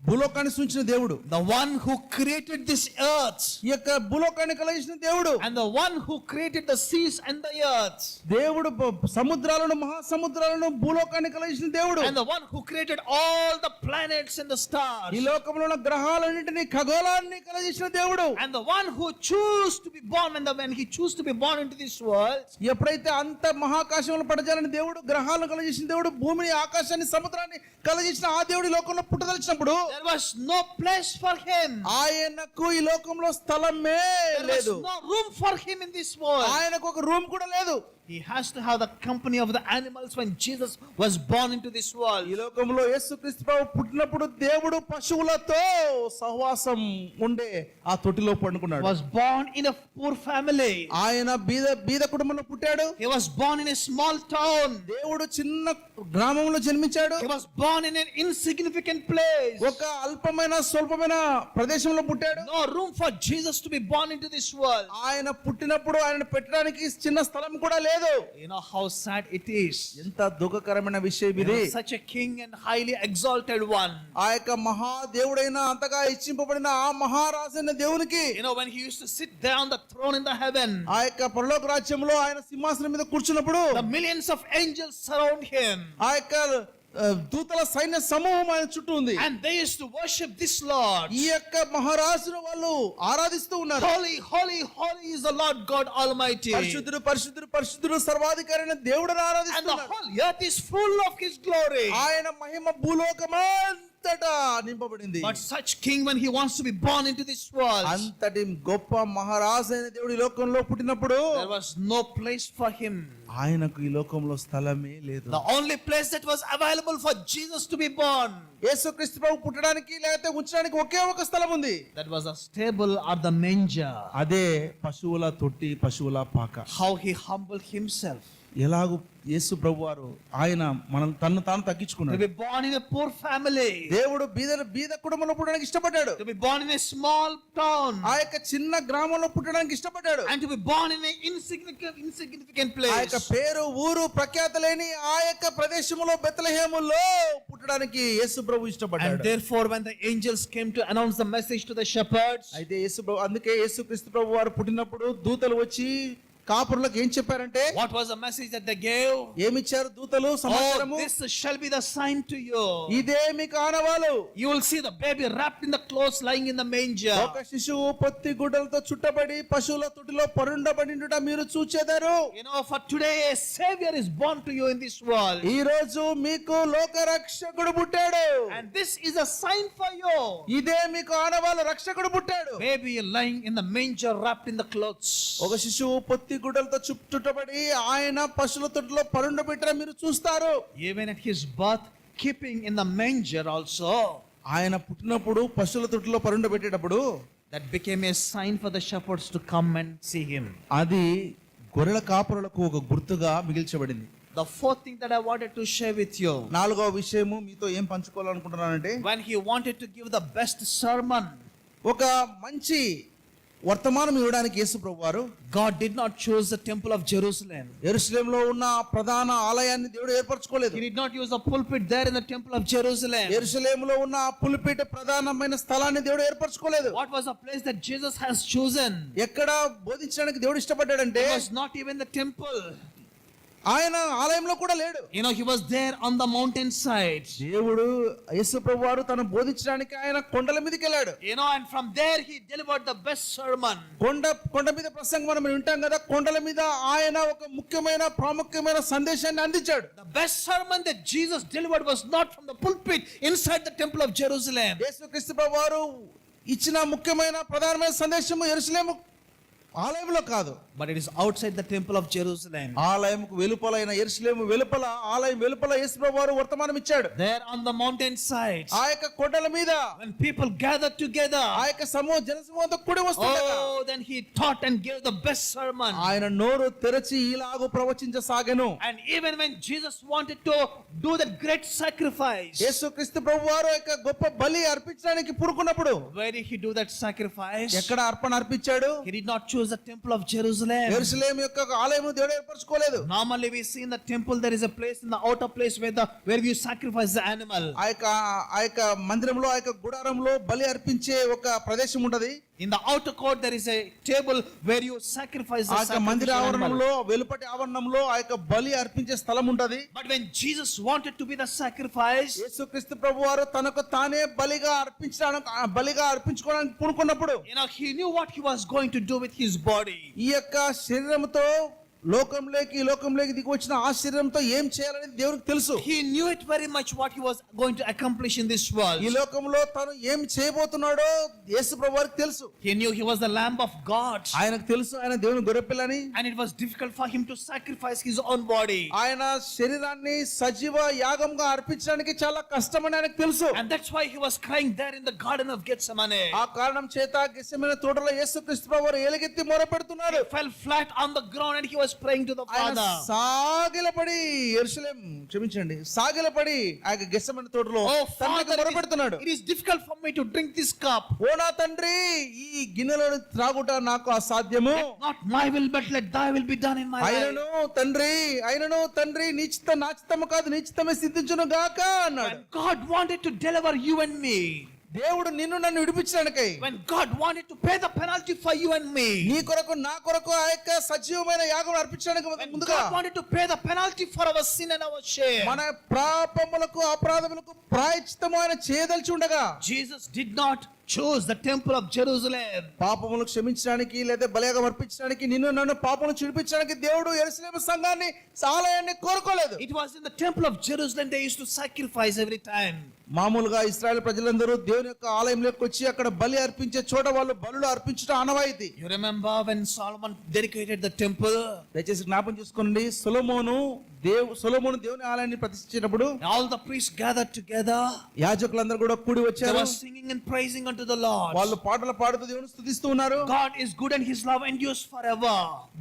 భూలోకాన్ని సృష్టించిన దేవుడు, the one who created this earth, ఈ యొక్క భూలోకాన్ని కలిగించిన దేవుడు, and the one who created the seas and the earth, దేవుడు సముద్రాలను మహాసముద్రాలను భూలోకాన్ని కలిగించిన దేవుడు, and the one who created all the planets and the stars, ఈ లోకంలో ఉన్న గ్రహాలన్నింటినీ ఖగోళాన్ని కలిగించిన దేవుడు, and the one who chose to be born when he chose to be born into this world, ఎప్పుడైతే అంత మహాకాశంలో పడజాలని దేవుడు గ్రహాలను కలిగించిన దేవుడు, భూమిని ఆకాశాన్ని సముద్రాన్ని కలిగించిన ఆ దేవుడి లోకంలో పుట్టదలిచినప్పుడు, there was no place for him. ఆయనకు ఈ లోకంలో స్థలమే లేదు. There was no room for him in this world. ఆయనకు ఒక రూమ్ కూడా లేదు. He has to have the company of the animals when Jesus was born into this world. ఈ లోకంలో యేసుక్రీస్తు ప్రభు పుట్టినప్పుడు దేవుడు పశువులతో సహవాసం ఉండే ఆ తొట్టిలో పండుకున్నాడు. Was born in a poor family. ఆయన బీద కుటుంబంలో పుట్టాడు. He was born in a small town. దేవుడు చిన్న గ్రామంలో జన్మించాడు. He was born in an insignificant place. ఒక అల్పమైన స్వల్పమైన ప్రదేశంలో పుట్టాడు. No room for Jesus to be born into this world. ఆయన పుట్టినప్పుడు ఆయన పెట్టడానికి చిన్న స్థలం కూడా లేదు. How sad it is. ఎంత దుఃఖకరమైన విషయం ఇది. Such a king and highly exalted one. ఆ యొక్క మహాదేవుడైన అంతగా ఇచ్చింపబడిన ఆ మహారాజైన దేవునికి, when he used to sit there on the throne in the heaven, ఆ యొక్క పరలోక రాజ్యంలో ఆయన సింహాసనం మీద కూర్చున్నప్పుడు the millions of angels surround him. ఆ యొక్క దూతల సైన్య సమూహం ఆయన చుట్టూ ఉంది. And they used to worship this Lord. ఈ యొక్క మహారాజును వాళ్ళు ఆరాధిస్తూ ఉన్నారు. Holy, holy, holy is the Lord God Almighty. పరిశుద్ధుడు పరిశుద్ధుడు పరిశుద్ధుడు సర్వాధికారైన దేవుడిని And the ఆరాధిస్తున్నారు. whole earth is full of his glory. ఆయన మహిమ భూలోకమంతటా నింపబడింది. But such king, when he wants to be born into this world, అంతటి గొప్ప మహారాజైన దేవుడి లోకంలో పుట్టినప్పుడు there was no place for him. ఆయనకు ఈ లోకంలో స్థలమే లేదు. The only place that was available for Jesus to be born, యేసుక్రీస్తు ప్రభు పుట్టడానికి లేకపోతే ఉంచడానికి ఒకే ఒక స్థలం ఉంది. that was a stable or the manger. అదే పశువుల తొట్టి, పశువుల పాక. How he humbled himself. ఎలాగూ యేసు ప్రభువారు ఆయన మనం తన్ను తాను To తగ్గించుకున్నాడు. be born in a poor family. దేవుడు బీద కుటుంబంలో పుట్టడానికి ఇష్టపడ్డాడు. To be born in a small town. ఆ యొక్క చిన్న గ్రామంలో పుట్టడానికి ఇష్టపడ్డాడు. And to be born in an insignificant ఆ యొక్క place. పేరు ఊరు ప్రఖ్యాత లేని ఆ యొక్క ప్రదేశంలో బెత్లెహేములో పుట్టడానికి యేసు ప్రభు And ఇష్టపడ్డాడు. therefore, when the angels came to announce the message to the shepherds, అయితే యేసు ప్రభు అందుకే యేసు క్రీస్తు ప్రభు వారు పుట్టినప్పుడు దూతలు వచ్చి కాపురులకు ఏం చెప్పారంటే, what was the message that they gave? ఏమిచ్చారు దూతలు Oh, సమాచారము? this shall be the sign to you. ఇదే మీకు ఆనవాలు. You will see the baby wrapped in the clothes lying in the manger. ఒక శిశువు పొత్తి గుడ్డలతో చుట్టబడి పశువుల తొట్టిలో పరుండబడినట మీరు చూచెదరు. You know, for today a savior is born to you in this world. ఈ రోజు మీకు లోక రక్షకుడు పుట్టాడు. And this is a sign for you. ఇదే మీకు ఆనవాలు, రక్షకుడు పుట్టాడు. Baby lying in the manger wrapped in the clothes. ఒక శిశువు పొత్తి గుడ్డలతో చుట్టబడి ఆయన పశువుల తొట్టిలో పరుండబెట్టడం మీరు చూస్తారు. Even at his birth, keeping in the manger also. ఆయన పుట్టినప్పుడు పశువుల తొట్టిలో పరుండబెట్టేటప్పుడు That became a sign for the shepherds to come and see him. అది గొర్రెల కాపురులకు ఒక గుర్తుగా మిగిల్చబడింది. The fourth thing that I wanted to share with you. నాలుగవ విషయము మీతో ఏం పంచుకోవాలనుకుంటున్నానంటే, When he wanted to give the best sermon, ఒక మంచి వర్తమానం ఇవ్వడానికి యేసు ప్రభు వారు God did not choose the temple of Jerusalem. యెరూషలేములో ఉన్న ప్రధాన ఆలయాన్ని దేవుడు ఏర్పరచుకోలేదు. He did not use the pulpit there in the temple of Jerusalem. యెరూషలేములో ఉన్న ఆ పులిపీట ప్రధానమైన స్థలాన్ని దేవుడు ఏర్పరచుకోలేదు. What was the place that Jesus has chosen? ఎక్కడ బోధించడానికి దేవుడు ఇష్టపడ్డాడంటే, It was not even the temple. ఆయన ఆలయంలో కూడా లేడు. You know, he was there on the mountainside. దేవుడు యేసు ప్రభు వారు తను బోధించడానికి ఆయన కొండల మీదకి వెళ్ళాడు. You know, and from there he delivered the best sermon. కొండ మీద ప్రసంగం మనం వింటాం కదా, కొండల మీద ఆయన ఒక ప్రాముఖ్యమైన సందేశాన్ని అందించాడు. The best sermon that Jesus delivered was not from the pulpit inside the temple of Jerusalem. యేసుక్రీస్తు ప్రభు వారు ఇచ్చిన ప్రధానమైన సందేశము యెరూషలేము ఆలయంలో కాదు, But it is outside the temple of Jerusalem. ఆలయంకు వెలుపలైన యెరూషలేము వెలుపల, ఆలయం వెలుపల యేసు ప్రభు వారు వర్తమానం ఇచ్చాడు. There on the mountainside, ఆ యొక్క కొండల మీద when people gathered together, ఆ యొక్క జనసమూహంతో కూడి వస్తుండగా oh, then he taught and gave the best sermon. ఆయన నోరు తెరచి ఇలాగూ ప్రవచించసాగెను. And even when Jesus wanted to do that great sacrifice, యేసుక్రీస్తు ప్రభు వారు యొక్క గొప్ప బలి అర్పించడానికి పూనుకున్నప్పుడు where did he do that sacrifice? ఎక్కడ అర్పణ అర్పించాడు? He did not choose the temple of Jerusalem. యెరూషలేము యొక్క ఆలయము దేవుడు ఏర్పరచుకోలేదు. Normally we see in the temple there is a place in the outer place where we sacrifice the animal. ఆ యొక్క మందిరంలో, ఆ యొక్క గుడారంలో బలి అర్పించే ఒక ప్రదేశం ఉంటది. In the outer court there is a table where you sacrifice ఆ the యొక్క మందిర sacrificial ఆవరణంలో, animal. వెలుపటి ఆవరణంలో ఆ యొక్క బలి అర్పించే స్థలం ఉంటది. But when Jesus wanted to be the sacrifice, యేసుక్రీస్తు ప్రభువారు తనకు తానే బలిగా అర్పించుకోవడానికి పూనుకున్నప్పుడు, you know, he knew what he was going to do with his body. ఈ యొక్క శరీరంతో ఈ లోకంలోకి దిగి వచ్చిన ఆ శరీరంతో ఏం చేయాలనేది దేవునికి తెలుసు. He knew it very much what he was going to accomplish in this world. ఈ లోకంలో తను ఏం చేయబోతున్నాడో యేసు ప్రభువారికి తెలుసు. He knew he was the Lamb of God. ఆయనకు తెలుసు ఆయన దేవుని గొర్రెపిల్లని. And it was difficult for him to sacrifice his own body. ఆయన శరీరాన్ని సజీవ యాగంగా అర్పించడానికి చాలా కష్టమని ఆయనకు తెలుసు. And that's why he was crying there in the garden of Gethsemane. ఆ కారణం చేత గెత్సేమనే తోటలో యేసుక్రీస్తు ప్రభువారు ఏలుగెత్తి మొరపెడుతున్నాడు. He fell flat on the ground and he was praying to the ఆయన Father. సాగిలపడి సాగిలపడి ఆ గెత్సేమనే తోటలో Oh తండ్రికి Father, మొరపెడుతున్నాడు. it is difficult for me to drink this cup. ఓ నా తండ్రి, ఈ గిన్నెలోని త్రాగుట నాకు అసాధ్యము. Not my will but let thy will be done in my life. అయినను తండ్రి నీ చిత్తం నా చిత్తము కాదు, నీ చిత్తమే సిద్ధించును గాక అన్నాడు. When God wanted to deliver you and me, దేవుడు నిన్ను నన్ను విడిపించడానికై, when God wanted to pay the penalty for you and me, నీ కొరకు నా కొరకు ఆ యొక్క సజీవమైన యాగం అర్పించడానికి when ముందుగా God wanted to pay the penalty for our sin and our shame, మన పాపములకు అపరాధములకు ప్రాయశ్చిత్తము ఆయన చేయదలిచి ఉండగా, Jesus did not choose the temple of Jerusalem. పాపములు క్షమించడానికి లేదా బలియాగం అర్పించడానికి, నిన్ను నన్ను పాపములు చిడిపించడానికి దేవుడు యెరూషలేము సంఘాన్ని, ఆలయాన్ని కోరుకోలేదు. It was in the temple of Jerusalem they used to sacrifice every time. మామూలుగా ఇశ్రాయేలు ప్రజలందరూ దేవుని యొక్క ఆలయంలోకి వచ్చి అక్కడ బలి అర్పించే చోట వాళ్ళు బలులు అర్పించడం ఆనవాయితీ. You remember when Solomon dedicated the temple? దయచేసి జ్ఞాపకం చేసుకోండి, సొలొమోను సొలొమోను దేవుని ఆలయాన్ని ప్రతిష్ఠించినప్పుడు all the priests gathered together. యాజకులందరూ కూడా కూడి They వచ్చారు. were singing and praising unto the Lord. వాళ్ళు పాటలు పాడుతూ దేవుని స్తుతిస్తూ ఉన్నారు. God is good and his love endures forever.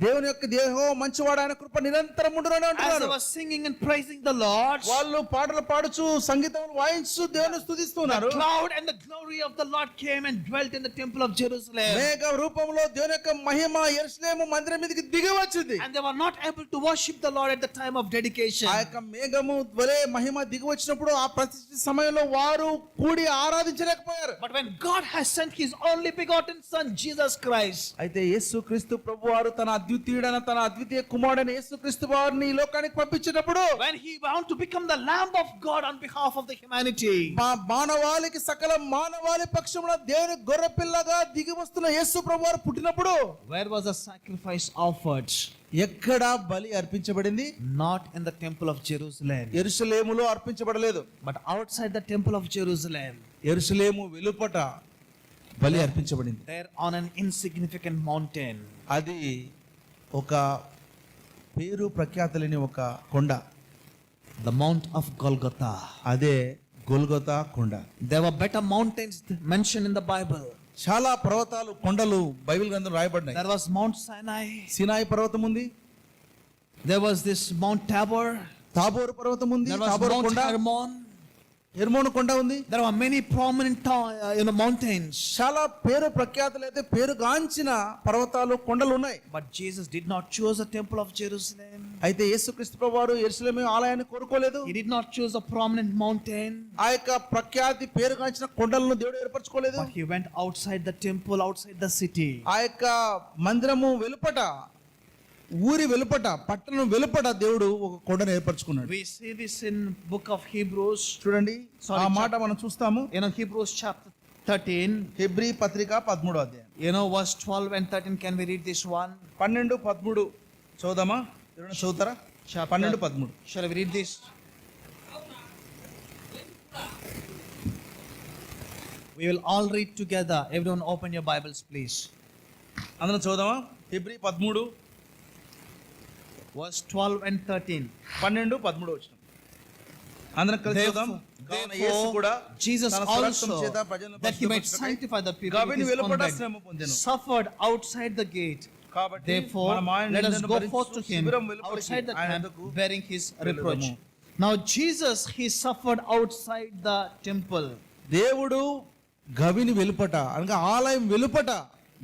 దేవుని యొక్క దేహో మంచివాడు, ఆయన కృప నిరంతరం ఉండునని As అంటున్నారు. they were singing and praising the Lord, వాళ్ళు పాటలు పాడుచు సంగీతం వాయించు దేవుని స్తుతిస్తున్నారు. the cloud and the glory of the Lord came and dwelt in the temple of Jerusalem. మేఘ రూపంలో దేవుని యొక్క మహిమ యెరూషలేము మందిరం మీదకి దిగి వచ్చింది. And they were not able to worship the Lord at the time of dedication. ఆ యొక్క మేఘము వలె మహిమ దిగి వచ్చినప్పుడు ఆ ప్రతిష్ఠ సమయంలో వారు కూడి ఆరాధించలేకపోయారు. But when God has sent his only begotten son Jesus Christ, అయితే యేసుక్రీస్తు ప్రభువారు తన అద్వితీయ కుమారుడైన యేసుక్రీస్తు వారిని ఈ లోకానికి పంపించినప్పుడు, when he wanted to become the lamb of God on behalf of the humanity, మానవాళికి సకల మానవాళి పక్షమున దేవుని గొర్రెపిల్లగా దిగి వస్తున్న యేసు ప్రభువారు పుట్టినప్పుడు, where was the sacrifice offered? ఎక్కడ బలి అర్పించబడింది? Not in the temple of Jerusalem, యెరూషలేములో అర్పించబడలేదు, but outside the temple of Jerusalem, యెరూషలేము వెలుపట బలి అర్పించబడింది. there on an insignificant mountain. అది ఒక పేరు ప్రఖ్యాతులేని ఒక కొండ, The Mount of Golgotha. అదే గొల్గొతా కొండ. There were better mountains mentioned in the Bible. చాలా పర్వతాలు, కొండలు బైబిల్ గ్రంథంలో రాయబడినాయి. There was Mount Sinai. Sinai పర్వతం ఉంది, There was this Mount Tabor. తాబోరు పర్వతం ఉంది, There was తాబోరు Mount కొండ, Hermon. హెర్మోను కొండ ఉంది. There were many prominent mountains. చాలా పేరు ప్రఖ్యాతులు అయితే పేరుగాంచిన పర్వతాలు, కొండలు ఉన్నాయి. But Jesus did not choose the temple of Jerusalem. అయితే యేసుక్రీస్తు ప్రభువారు యెరూషలేము ఆలయాన్ని కోరుకోలేదు. He did not choose a prominent mountain. ఆ యొక్క ప్రఖ్యాతి పేరుగాంచిన కొండలను దేవుడు ఏర్పరచుకోలేదు. But he went outside the temple, outside the city. ఆ యొక్క మందిరము వెలుపట, ఊరి వెలుపట, పట్టణం వెలుపట దేవుడు ఒక కొండను ఏర్పరచుకున్నాడు. We see this in book of Hebrews. చూడండి, ఆ మాట మనం చూస్తాము. Hebrews chapter 13. హెబ్రీ పత్రిక 13వ అధ్యాయం. Verse 12 and 13. Can we read this one? 12, 13 చదువుదామా? ఎవరైనా చదువుతారా? 12, 13. Shall we read this? We will all read together. Everyone open your Bibles, please. అందరం చదువుదామా? Hebrew 13, Verse 12 and 13. 12, 13 వచ్చిన అందరం కలిసి చదువుదాం. కావున యేసు కూడా Jesus తన స్వరక్తం also, చేత ప్రజలను that he might పరిశుద్ధపరచుటకై sanctify the people with Gavini his own వెలుపట blood, శ్రమ పొందెను. suffered outside the gate. కాబట్టి Therefore, మనం ఆయన let us నిందను go భరించు forth to him శిబిరం వెలుపలికి outside the ఆయన camp, యొద్దకు bearing his reproach. వెళుదాము. Now Jesus, he suffered outside the temple. దేవుడు గవిని వెలుపట అనగా ఆలయం వెలుపట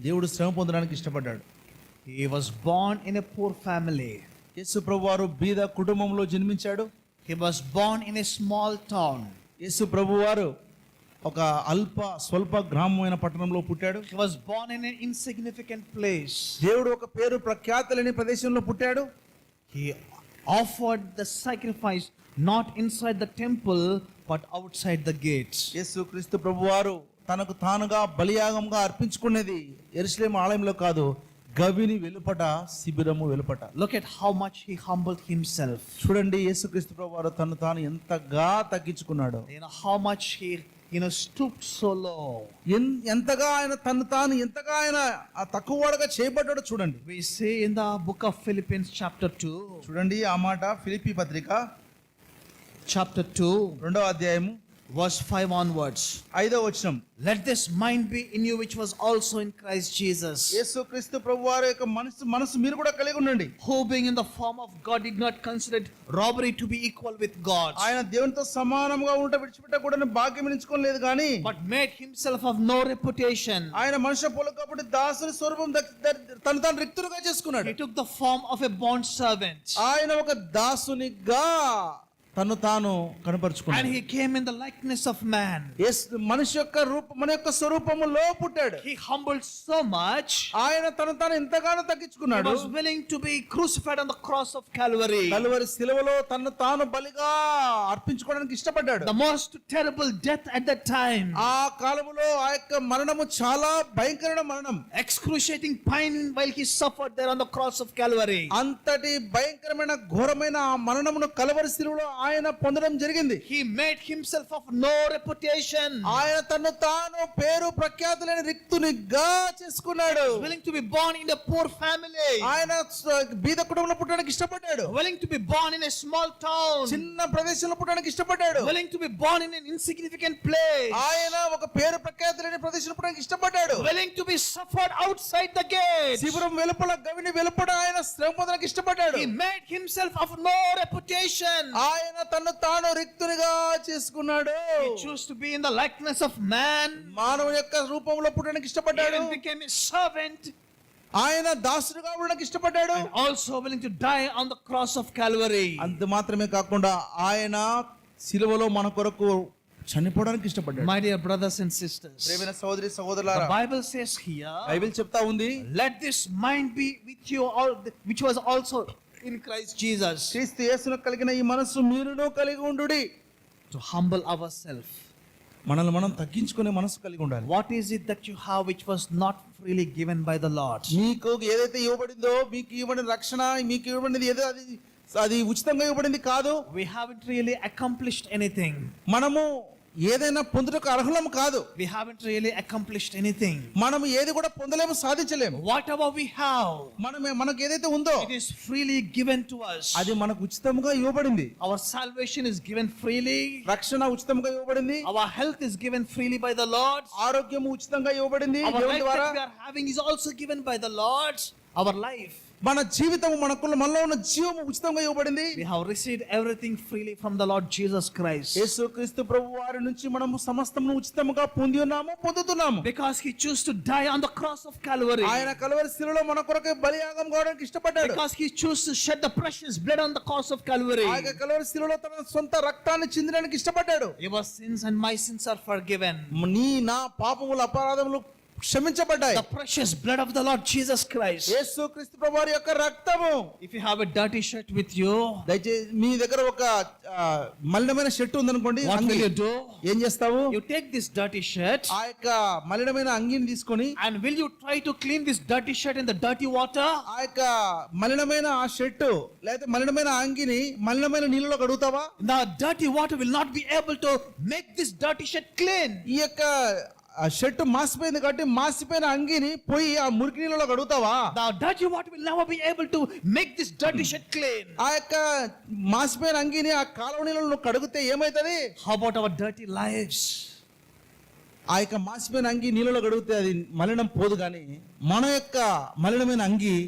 దేవుడు శ్రమ పొందడానికి ఇష్టపడ్డాడు. He was born in a poor family. యేసు ప్రభువారు బీద కుటుంబంలో జన్మించాడు. He was born in a small town. యేసు ప్రభువారు ఒక స్వల్ప గ్రామమైన పట్టణంలో పుట్టాడు. He was born in an insignificant place. దేవుడు ఒక పేరు ప్రఖ్యాతులేని ప్రదేశంలో పుట్టాడు. He offered the sacrifice not inside the temple but outside the gates. యేసు క్రీస్తు ప్రభువారు తనకు తానుగా బలియాగంగా అర్పించుకునేది యెరూషలేము ఆలయంలో కాదు, గవిని వెలుపట, శిబిరము వెలుపట. Look at how much he humbled himself. చూడండి, యేసుక్రీస్తు ప్రభువారు తను తాను ఎంతగా తగ్గించుకున్నాడు. How much he stooped so low. ఎంతగా ఆయన తను తాను ఎంతగా ఆయన ఆ తక్కువగా చేయబడ్డాడు. చూడండి, We see in the book of Philippians chapter 2. చూడండి ఆ మాట. ఫిలిప్పీ పత్రిక Chapter 2, 2వ అధ్యాయము verse 5 onwards. 5వ వచనం. Let this mind be in you which was also in Christ Jesus, యేసుక్రీస్తు ప్రభువారి యొక్క మనసు మీరు కూడా కలిగి ఉండండి. who being in the form of God did not consider it robbery to be equal with God, ఆయన దేవునితో సమానంగా ఉంట విడిచిపెట్టకూడని భాగ్యం ఎంచుకోలేదు కానీ, but made himself of no reputation. ఆయన మనుష్య పోలిక కాబట్టి దాసుని స్వరూపం తను తాను రిక్తులుగా చేసుకున్నాడు. He took the form of a bond servant, ఆయన ఒక దాసునిగా తను తాను and కనపరుచుకున్నాడు. he came in the likeness of man. మనిషి యొక్క మన యొక్క స్వరూపములో పుట్టాడు. He humbled so much, ఆయన తను తాను ఎంతగానో he తగ్గించుకున్నాడు. was willing to be crucified on the cross of Calvary, Calvary శిలువలో తను తాను బలిగా అర్పించుకోవడానికి ఇష్టపడ్డాడు. the most terrible death at that time, ఆ కాలములో ఆ యొక్క మరణము చాలా భయంకరమైన మరణం. excruciating pain while he suffered there on the cross of Calvary. అంతటి భయంకరమైన ఘోరమైన ఆ మరణమును కలువరి శిలువలో ఆయన పొందడం జరిగింది. He made himself of no reputation. ఆయన తను తాను పేరు ప్రఖ్యాతులైన రిక్తునిగా చేసుకున్నాడు. Willing to be born in a poor family. ఆయన బీద కుటుంబంలో పుట్టడానికి ఇష్టపడ్డాడు. Willing to be born in a small town. చిన్న ప్రదేశంలో పుట్టడానికి ఇష్టపడ్డాడు. Willing to be born in an insignificant place. ఆయన ఒక పేరు ప్రఖ్యాతులైన ప్రదేశంలో పుట్టడానికి ఇష్టపడ్డాడు. Willing to be suffered outside the gate. శిబిరం వెలుపల గవిని వెలుపల ఆయన శ్రమ పొందడానికి ఇష్టపడ్డాడు. He made himself of no reputation. ఆయన తను తాను రిక్తునిగా చేసుకున్నాడు. He chose to be in the likeness of man. మానవుని యొక్క రూపంలో పుట్టడానికి ఇష్టపడ్డాడు. Even became a servant. ఆయన దాసుడుగా ఉండడానికి ఇష్టపడ్డాడు. And also willing to die on the cross of Calvary. అంత మాత్రమే కాకుండా ఆయన శిలువలో మన కొరకు చనిపోవడానికి ఇష్టపడ్డాడు. My dear brothers and sisters, ప్రియమైన సహోదరి the సహోదరులారా, Bible says here, బైబిల్ చెప్తా ఉంది, let this mind be with you all, which was also in Christ Jesus. క్రీస్తు యేసును కలిగిన ఈ మనస్సు మీరును కలిగి ఉండుడి. To humble ourselves. మనల్ని మనం తగ్గించుకునే మనసు కలిగి ఉండాలి. What is it that you have which was not freely given by the Lord? మీకు ఏదైతే ఇవ్వబడిందో, మీకు ఇవ్వబడిన రక్షణ, మీకు ఇవ్వబడినది ఏదో అది ఉచితంగా ఇవ్వబడింది కాదు. We haven't really accomplished anything. మనము ఏదైనా పొందుటకు అర్హులం కాదు. We haven't really accomplished anything. మనము ఏది కూడా పొందలేము, సాధించలేము. Whatever we have, మనకు ఏదైతే ఉందో it is freely given to us. అది మనకు ఉచితంగా ఇవ్వబడింది. Our salvation is given freely. రక్షణ ఉచితంగా ఇవ్వబడింది. Our health is given freely by the Lord. ఆరోగ్యం ఉచితంగా ఇవ్వబడింది Our దేవుని life ద్వారా. that we are having is also given by the Lord. Our life. మన జీవితం మనలో ఉన్న జీవము ఉచితంగా ఇవ్వబడింది. We have received everything freely from the Lord Jesus Christ. యేసుక్రీస్తు ప్రభువు వారి నుంచి మనము సమస్తమును ఉచితముగా పొందుతున్నాము. Because he chose to die on the cross of Calvary. ఆయన కల్వరి శిలువలో మన కొరకు బలియాగం కావడానికి ఇష్టపడ్డాడు. Because he chose to shed the precious blood on the cross of Calvary. ఆయన కల్వరి శిలువలో తన సొంత రక్తాన్ని చిందడానికి ఇష్టపడ్డాడు. Your sins and my sins are forgiven. నీ నా పాపములు అపరాధములు క్షమించబడ్డాయి. The precious blood of the Lord Jesus Christ. యేసుక్రీస్తు ప్రభువారి యొక్క రక్తము. If you have a dirty shirt with you, దయచేసి మీ దగ్గర ఒక మలినమైన షర్ట్ ఉందనుకోండి, what will you do? ఏం చేస్తావు? You take this dirty shirt ఆ యొక్క మలినమైన అంగిని తీసుకొని, and will you try to clean this dirty shirt in the dirty water? ఆ యొక్క మలినమైన ఆ షర్ట్ లేదా మలినమైన అంగిని మలినమైన నీళ్ళలో కడుగుతావా? The dirty water will not be able to make this dirty shirt clean. ఈ యొక్క ఆ షర్ట్ మాసిపోయింది కాబట్టి మాసిపోయిన అంగిని పోయి ఆ మురికి నీళ్ళలో కడుగుతావా? The dirty water will never be able to make this dirty shirt clean. ఆ యొక్క మాసిపోయిన అంగిని ఆ కాలువ నీళ్ళలో కడిగితే ఏమైతది? How about our dirty lives? ఆ యొక్క మాసిపోయిన అంగి నీళ్ళలో కడిగితే అది మలినం పోదు, కానీ మన యొక్క మలినమైన అంగి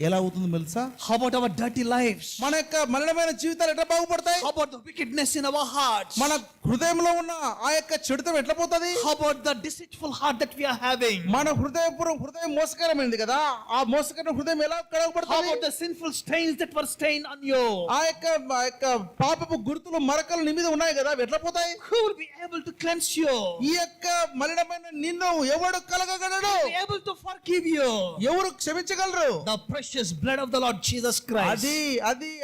ఎలా అవుతుందో తెలుసా? How about our dirty lives? మన యొక్క మలినమైన జీవితాలు ఎట్లా బాగుపడతాయి? How about the wickedness in our hearts? మన హృదయంలో ఉన్న ఆ యొక్క చెడుతనం ఎట్లా పోతుంది? How about the deceitful heart that we are having? మన హృదయం మోసకరమైనది కదా, ఆ మోసకరమైన హృదయం ఎలా How కడగబడుతుంది? about the sinful stains that were stained on you? ఆ యొక్క పాపపు గుర్తులు మరకలు నీ మీద ఉన్నాయి కదా, అవి ఎట్లా పోతాయి? Who will be able to cleanse you? ఈ యొక్క మలినమైన నిన్ను ఎవడు కలగగలడు? Who will be able to forgive you? ఎవరు క్షమించగలరు? The precious blood of the Lord Jesus Christ.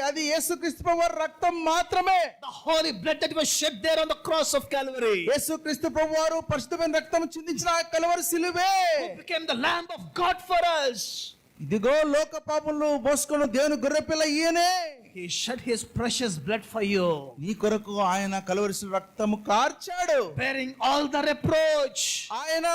అది యేసుక్రీస్తు ప్రభువు వారి రక్తం మాత్రమే. The holy blood that was shed there on the cross of Calvary. యేసుక్రీస్తు ప్రభువు వారు పరిశుద్ధమైన రక్తం చిందించిన ఆ Calvary సిలువే. Who became the Lamb of God for us. ఇదిగో లోక పాపములు మోసుకున్న దేవుని గొర్రెపిల్ల ఈయనే. He shed his precious blood for you. నీ కొరకు ఆయన కలువరి రక్తము కార్చాడు. Bearing all the reproach. ఆయన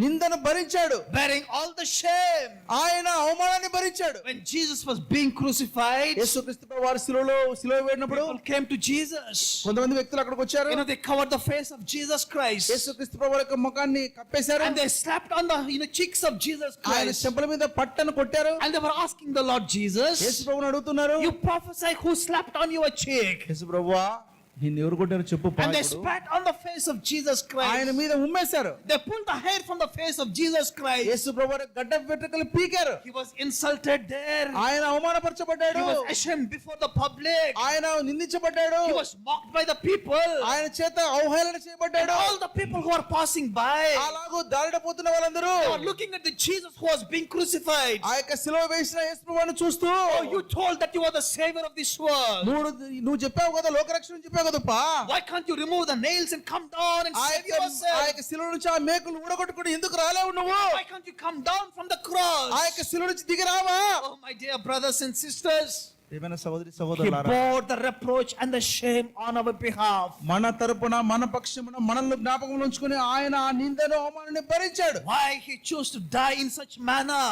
నిందను భరించాడు. Bearing all the shame. ఆయన అవమానాన్ని భరించాడు. When Jesus was being crucified, యేసుక్రీస్తు ప్రభువు వారు సిలువ వేడినప్పుడు people came to Jesus. కొంతమంది వ్యక్తులు అక్కడికి వచ్చారు. They covered the face of Jesus Christ. యేసుక్రీస్తు ప్రభువు యొక్క ముఖాన్ని కప్పేశారు. And they slapped on the cheeks of Jesus ఆయన Christ. చెంపల మీద పట్టను కొట్టారు. And they were asking the Lord Jesus, యేసు ప్రభువుని అడుగుతున్నారు, you prophesy who slapped on your cheek? యేసు ప్రభువా నిన్ను ఎవరు కొట్టారో చెప్పు. And they spat on the face of Jesus Christ. ఆయన మీద ఉమ్మేశారు. They pulled the hair from the face of Jesus Christ. యేసు ప్రభువు గడ్డ వెంట్రుకలు పీకారు. He was insulted there. ఆయన అవమానపరచబడ్డాడు. He was ashamed before the public. ఆయన నిందించబడ్డాడు. He was mocked by the people. ఆయన చేత అవహేళన And చేయబడ్డాడు. all the people who are passing by, అలాగూ దారిన పోతున్న వాళ్ళందరూ they were looking at the Jesus who was being crucified. ఆ యొక్క సిలువ వేసిన యేసు ప్రభువును చూస్తూ, Oh, you told that you are the savior of this world. నువ్వు చెప్పావు కదా, లోకరక్షణ చెప్పావు కదా పా. Why can't you remove the nails and come down and ఆ save యొక్క yourself? సిలువ నుంచి ఆ మేకులు ఊడగొట్టుకుని ఎందుకు రాలేవు నువ్వు? Why can't you come down from the cross? ఆ యొక్క సిలువ నుంచి దిగి రావా? Oh, my dear brothers and sisters, ఏమైనా సహోదరి He సహోదరులారా, bore the reproach and the shame on our behalf. మన తరపున మన పక్షమున మనల్ని జ్ఞాపకం ఉంచుకుని ఆయన ఆ నిందను అవమానాన్ని భరించాడు. Why he chose to die in such manner?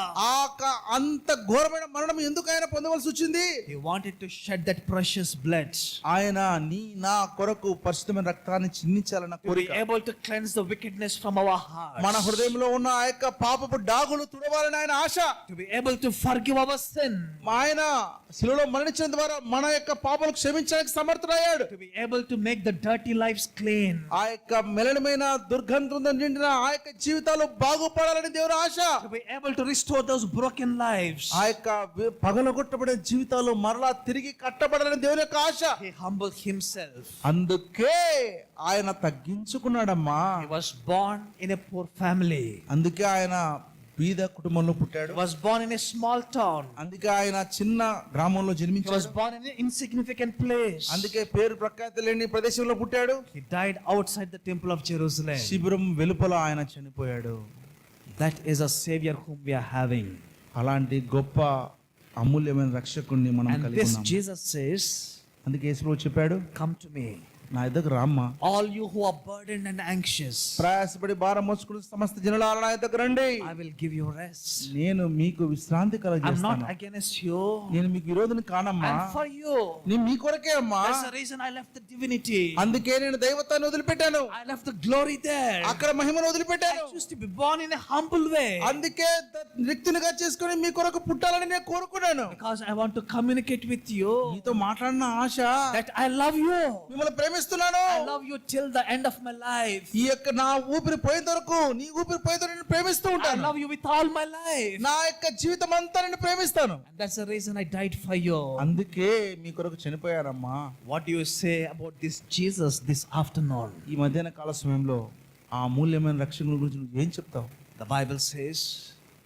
అంత ఘోరమైన మరణం ఎందుకు ఆయన పొందవలసి వచ్చింది? He wanted to shed that precious blood, ఆయన నీ నా కొరకు పరిశుద్ధమైన రక్తాన్ని చిందించాలన్న to be కోరిక, able to cleanse the wickedness from our hearts, మన హృదయంలో ఉన్న ఆ యొక్క పాపపు డాగులు తుడవాలని ఆయన ఆశ, to be able to forgive our sin, ఆయన శిలువలో మరణించిన ద్వారా మన యొక్క పాపాలు క్షమించడానికి సమర్థుడయ్యాడు. to be able to make the dirty lives clean, ఆ యొక్క మెలనమైన దుర్గంధంతో నిండిన ఆ యొక్క జీవితాలు బాగుపడాలని దేవుని ఆశ, to be able to restore those broken lives. ఆ యొక్క పగలగొట్టబడిన జీవితాలు మరలా తిరిగి కట్టబడాలని దేవుని యొక్క ఆశ. He humbled himself. అందుకే ఆయన తగ్గించుకున్నాడమ్మా. He was born in a poor family. అందుకే ఆయన బీద కుటుంబంలో పుట్టాడు. He was born in a small town. అందుకే ఆయన చిన్న గ్రామంలో He was జన్మించాడు. born in an insignificant place. అందుకే పేరు ప్రఖ్యాతి లేని ప్రదేశంలో పుట్టాడు. He died outside the temple of Jerusalem. శిబిరం వెలుపల ఆయన చనిపోయాడు. That is a savior whom we are having. అలాంటి గొప్ప అమూల్యమైన రక్షకుణ్ణి మనం And కలిగి this ఉన్నాం. Jesus says, అందుకే యేసు చెప్పాడు, come to me, నా దగ్గర రామ్మా, all you who are burdened and anxious. ప్రయాసపడి భారం మోసుకుని సమస్త జనులారా నా దగ్గర రండి, I will give you rest. నేను మీకు విశ్రాంతి I'm కలగజేస్తాను. not against you. నేను మీకు విరోధిని కానమ్మా, I'm for you. నేను మీ కొరకే అమ్మా. That's the reason I left the divinity. అందుకే నేను దైవత్వాన్ని వదిలిపెట్టాను, I left the glory there. అక్కడ మహిమను I వదిలిపెట్టాను. choose to be born in a humble way. అందుకే రిక్తునిగా చేసుకుని మీ కొరకు పుట్టాలని నేను కోరుకున్నాను. Because I want to communicate with you మీతో మాట్లాడిన ఆశ, that I love you. మిమ్మల్ని ప్రేమిస్తున్నాను. I love you till the end of my life. ఈ యొక్క నా ఊపిరి పోయేంత వరకు, నీ ఊపిరి పోయేంత వరకు నేను ప్రేమిస్తూ I ఉంటాను. love you with all my life. నా యొక్క జీవితం అంతా నేను ప్రేమిస్తాను. And that's the reason I died for you. అందుకే మీ కొరకు చనిపోయానమ్మా. What do you say about this Jesus this afternoon? ఈ మధ్యాహ్న కాల సమయంలో ఆ అమూల్యమైన రక్షకుల గురించి నువ్వు ఏం చెప్తావు? The Bible says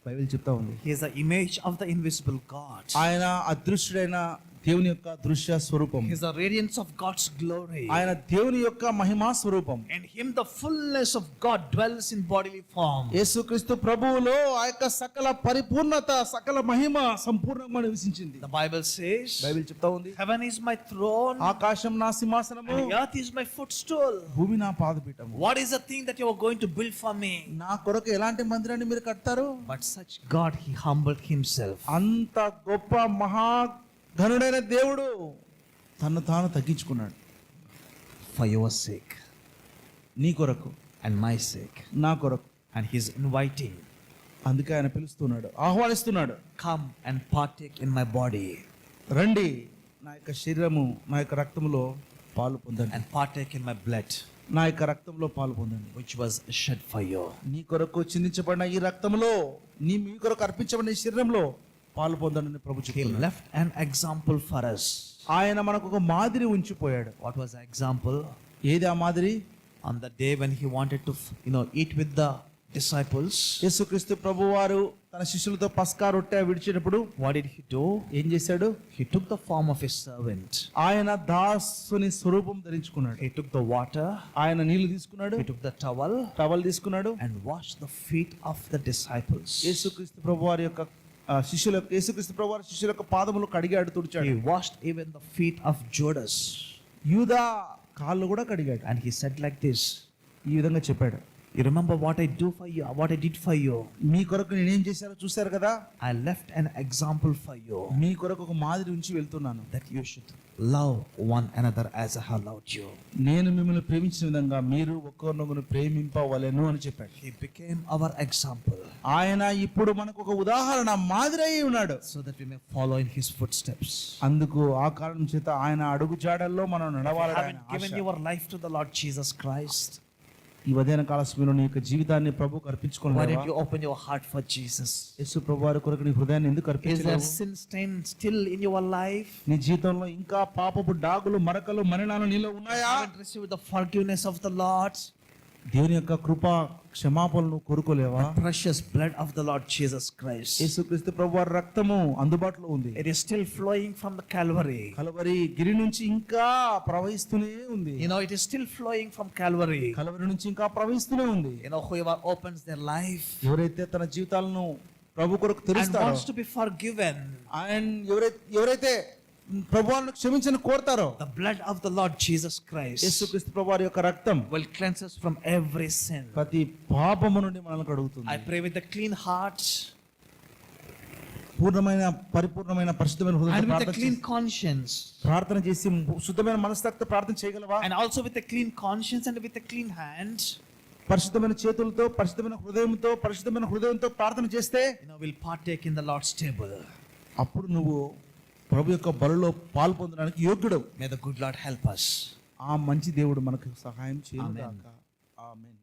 బైబిల్ చెప్తా ఉంది, he is the image of the invisible God. ఆయన అదృశ్యుడైన దేవుని యొక్క దృశ్య స్వరూపం. He is the radiance of God's glory. ఆయన దేవుని యొక్క మహిమా స్వరూపం. In him the fullness of God dwells in bodily form. యేసుక్రీస్తు ప్రభువులో ఆ యొక్క సకల పరిపూర్ణత, సకల మహిమ సంపూర్ణంగా నివసించింది. The Bible says, బైబిల్ చెప్తా ఉంది, heaven is my throne ఆకాశం నా సింహాసనము, and earth is my footstool. భూమి నా పాదపీఠము. What is the thing that you are going to build for me? నా కొరకు ఎలాంటి మందిరాన్ని మీరు కడతారు? But such God, he humbled himself. అంత గొప్ప మహా ఘనుడైన దేవుడు తను తాను తగ్గించుకున్నాడు. For your sake నీ కొరకు, and my sake. నా కొరకు. And he's inviting, అందుకే ఆయన పిలుస్తున్నాడు, ఆహ్వానిస్తున్నాడు. come and partake in my body రండి, నా యొక్క శరీరము, నా యొక్క రక్తములో పాలు పొందండి, and partake in my blood, నా యొక్క రక్తంలో పాలు పొందండి. which was shed for you. నీ కొరకు చిందించబడిన ఈ రక్తములో, మీ కొరకు అర్పించబడిన ఈ శరీరంలో పాలు పొందండి ప్రభు He చెప్తున్నాడు. left an example for us. ఆయన మనకు ఒక మాదిరి ఉంచిపోయాడు. What was the example? ఏది ఆ మాదిరి? On the day when he wanted to eat with the disciples, యేసుక్రీస్తు ప్రభు వారు తన శిష్యులతో పస్కా రొట్టె విడిచేటప్పుడు what did he do? ఏం చేశాడు? He took the form of a servant. ఆయన దాసుని స్వరూపం ధరించుకున్నాడు. He took the water, ఆయన నీళ్లు తీసుకున్నాడు, he took the towel towel తీసుకున్నాడు, and washed the feet of the disciples. యేసుక్రీస్తు ప్రభు వారి యొక్క యేసుక్రీస్తు ప్రభు వారి శిష్యుల యొక్క పాదములు కడిగాడు, తుడిచాడు. He washed even the feet of Judas. యూదా కాళ్ళు కూడా కడిగాడు. And he said like this, ఈ విధంగా చెప్పాడు, you remember what I do for you, what I did for you? మీ కొరకు నేనేం చేశారో చూశారు కదా, I left an example for you, మీ కొరకు ఒక మాదిరి ఉంచి వెళ్తున్నాను. that you should love one another as I have loved you. నేను మిమ్మల్ని ప్రేమించిన విధంగా మీరు ఒకరినొకరు ప్రేమింపవలెను అని చెప్పాడు. He became our example, ఆయన ఇప్పుడు మనకు ఒక ఉదాహరణ, మాదిరి అయి ఉన్నాడు. so that we may follow in his footsteps. అందుకు ఆ కారణం చేత ఆయన అడుగు జాడల్లో మనం If you నడవాలని haven't given your life to the Lord Jesus Christ, ఈ ఉదయన కాల సమయంలో నీ యొక్క జీవితాన్ని ప్రభువుకు why అర్పించుకోవాలి. did you open your heart for Jesus? యేసు ప్రభు వారి కొరకు నీ హృదయాన్ని ఎందుకు Is there అర్పించలేవు? sin stain still in your life? నీ జీవితంలో ఇంకా పాపపు డాగులు, మరకలు, మరణాలు నీలో ఉన్నాయా? Haven't received the forgiveness of the Lord? దేవుని యొక్క కృప క్షమాపణను కోరుకోలేవా? Precious blood of the Lord Jesus Christ. యేసుక్రీస్తు ప్రభు వారి రక్తము అందుబాటులో ఉంది. It is still flowing from the Calvary. Calvary గిరి నుంచి ఇంకా ప్రవహిస్తూనే ఉంది. It is still flowing from Calvary. Calvary నుంచి ఇంకా ప్రవహిస్తూనే ఉంది. Whoever opens their life ఎవరైతే తన జీవితాలను ప్రభు కొరకు and తెరుస్తారో, wants to be forgiven, and ఎవరైతే ప్రభువాలను క్షమించని కోరుతారో, the blood of the Lord Jesus Christ యేసుక్రీస్తు ప్రభువారి యొక్క రక్తం will cleanse us from every sin. ప్రతి పాపము నుండి మనల్ని కడుగుతుంది. I pray with a clean heart పరిపూర్ణమైన పరిశుద్ధమైన and హృదయంతో with a clean conscience, ప్రార్థన చేసి శుద్ధమైన మనస్తత్వంతో ప్రార్థన చేయగలవా? and also with a clean conscience and with a clean hand, పరిశుద్ధమైన చేతులతో, పరిశుద్ధమైన హృదయంతో ప్రార్థన చేస్తే we'll partake in the Lord's table. అప్పుడు నువ్వు ప్రభు యొక్క బలిలో పాలు పొందడానికి యోగ్యుడవు. May the good Lord help us. ఆ మంచి దేవుడు మనకు సహాయం చేయను Amen. గాక. ఆమేన్.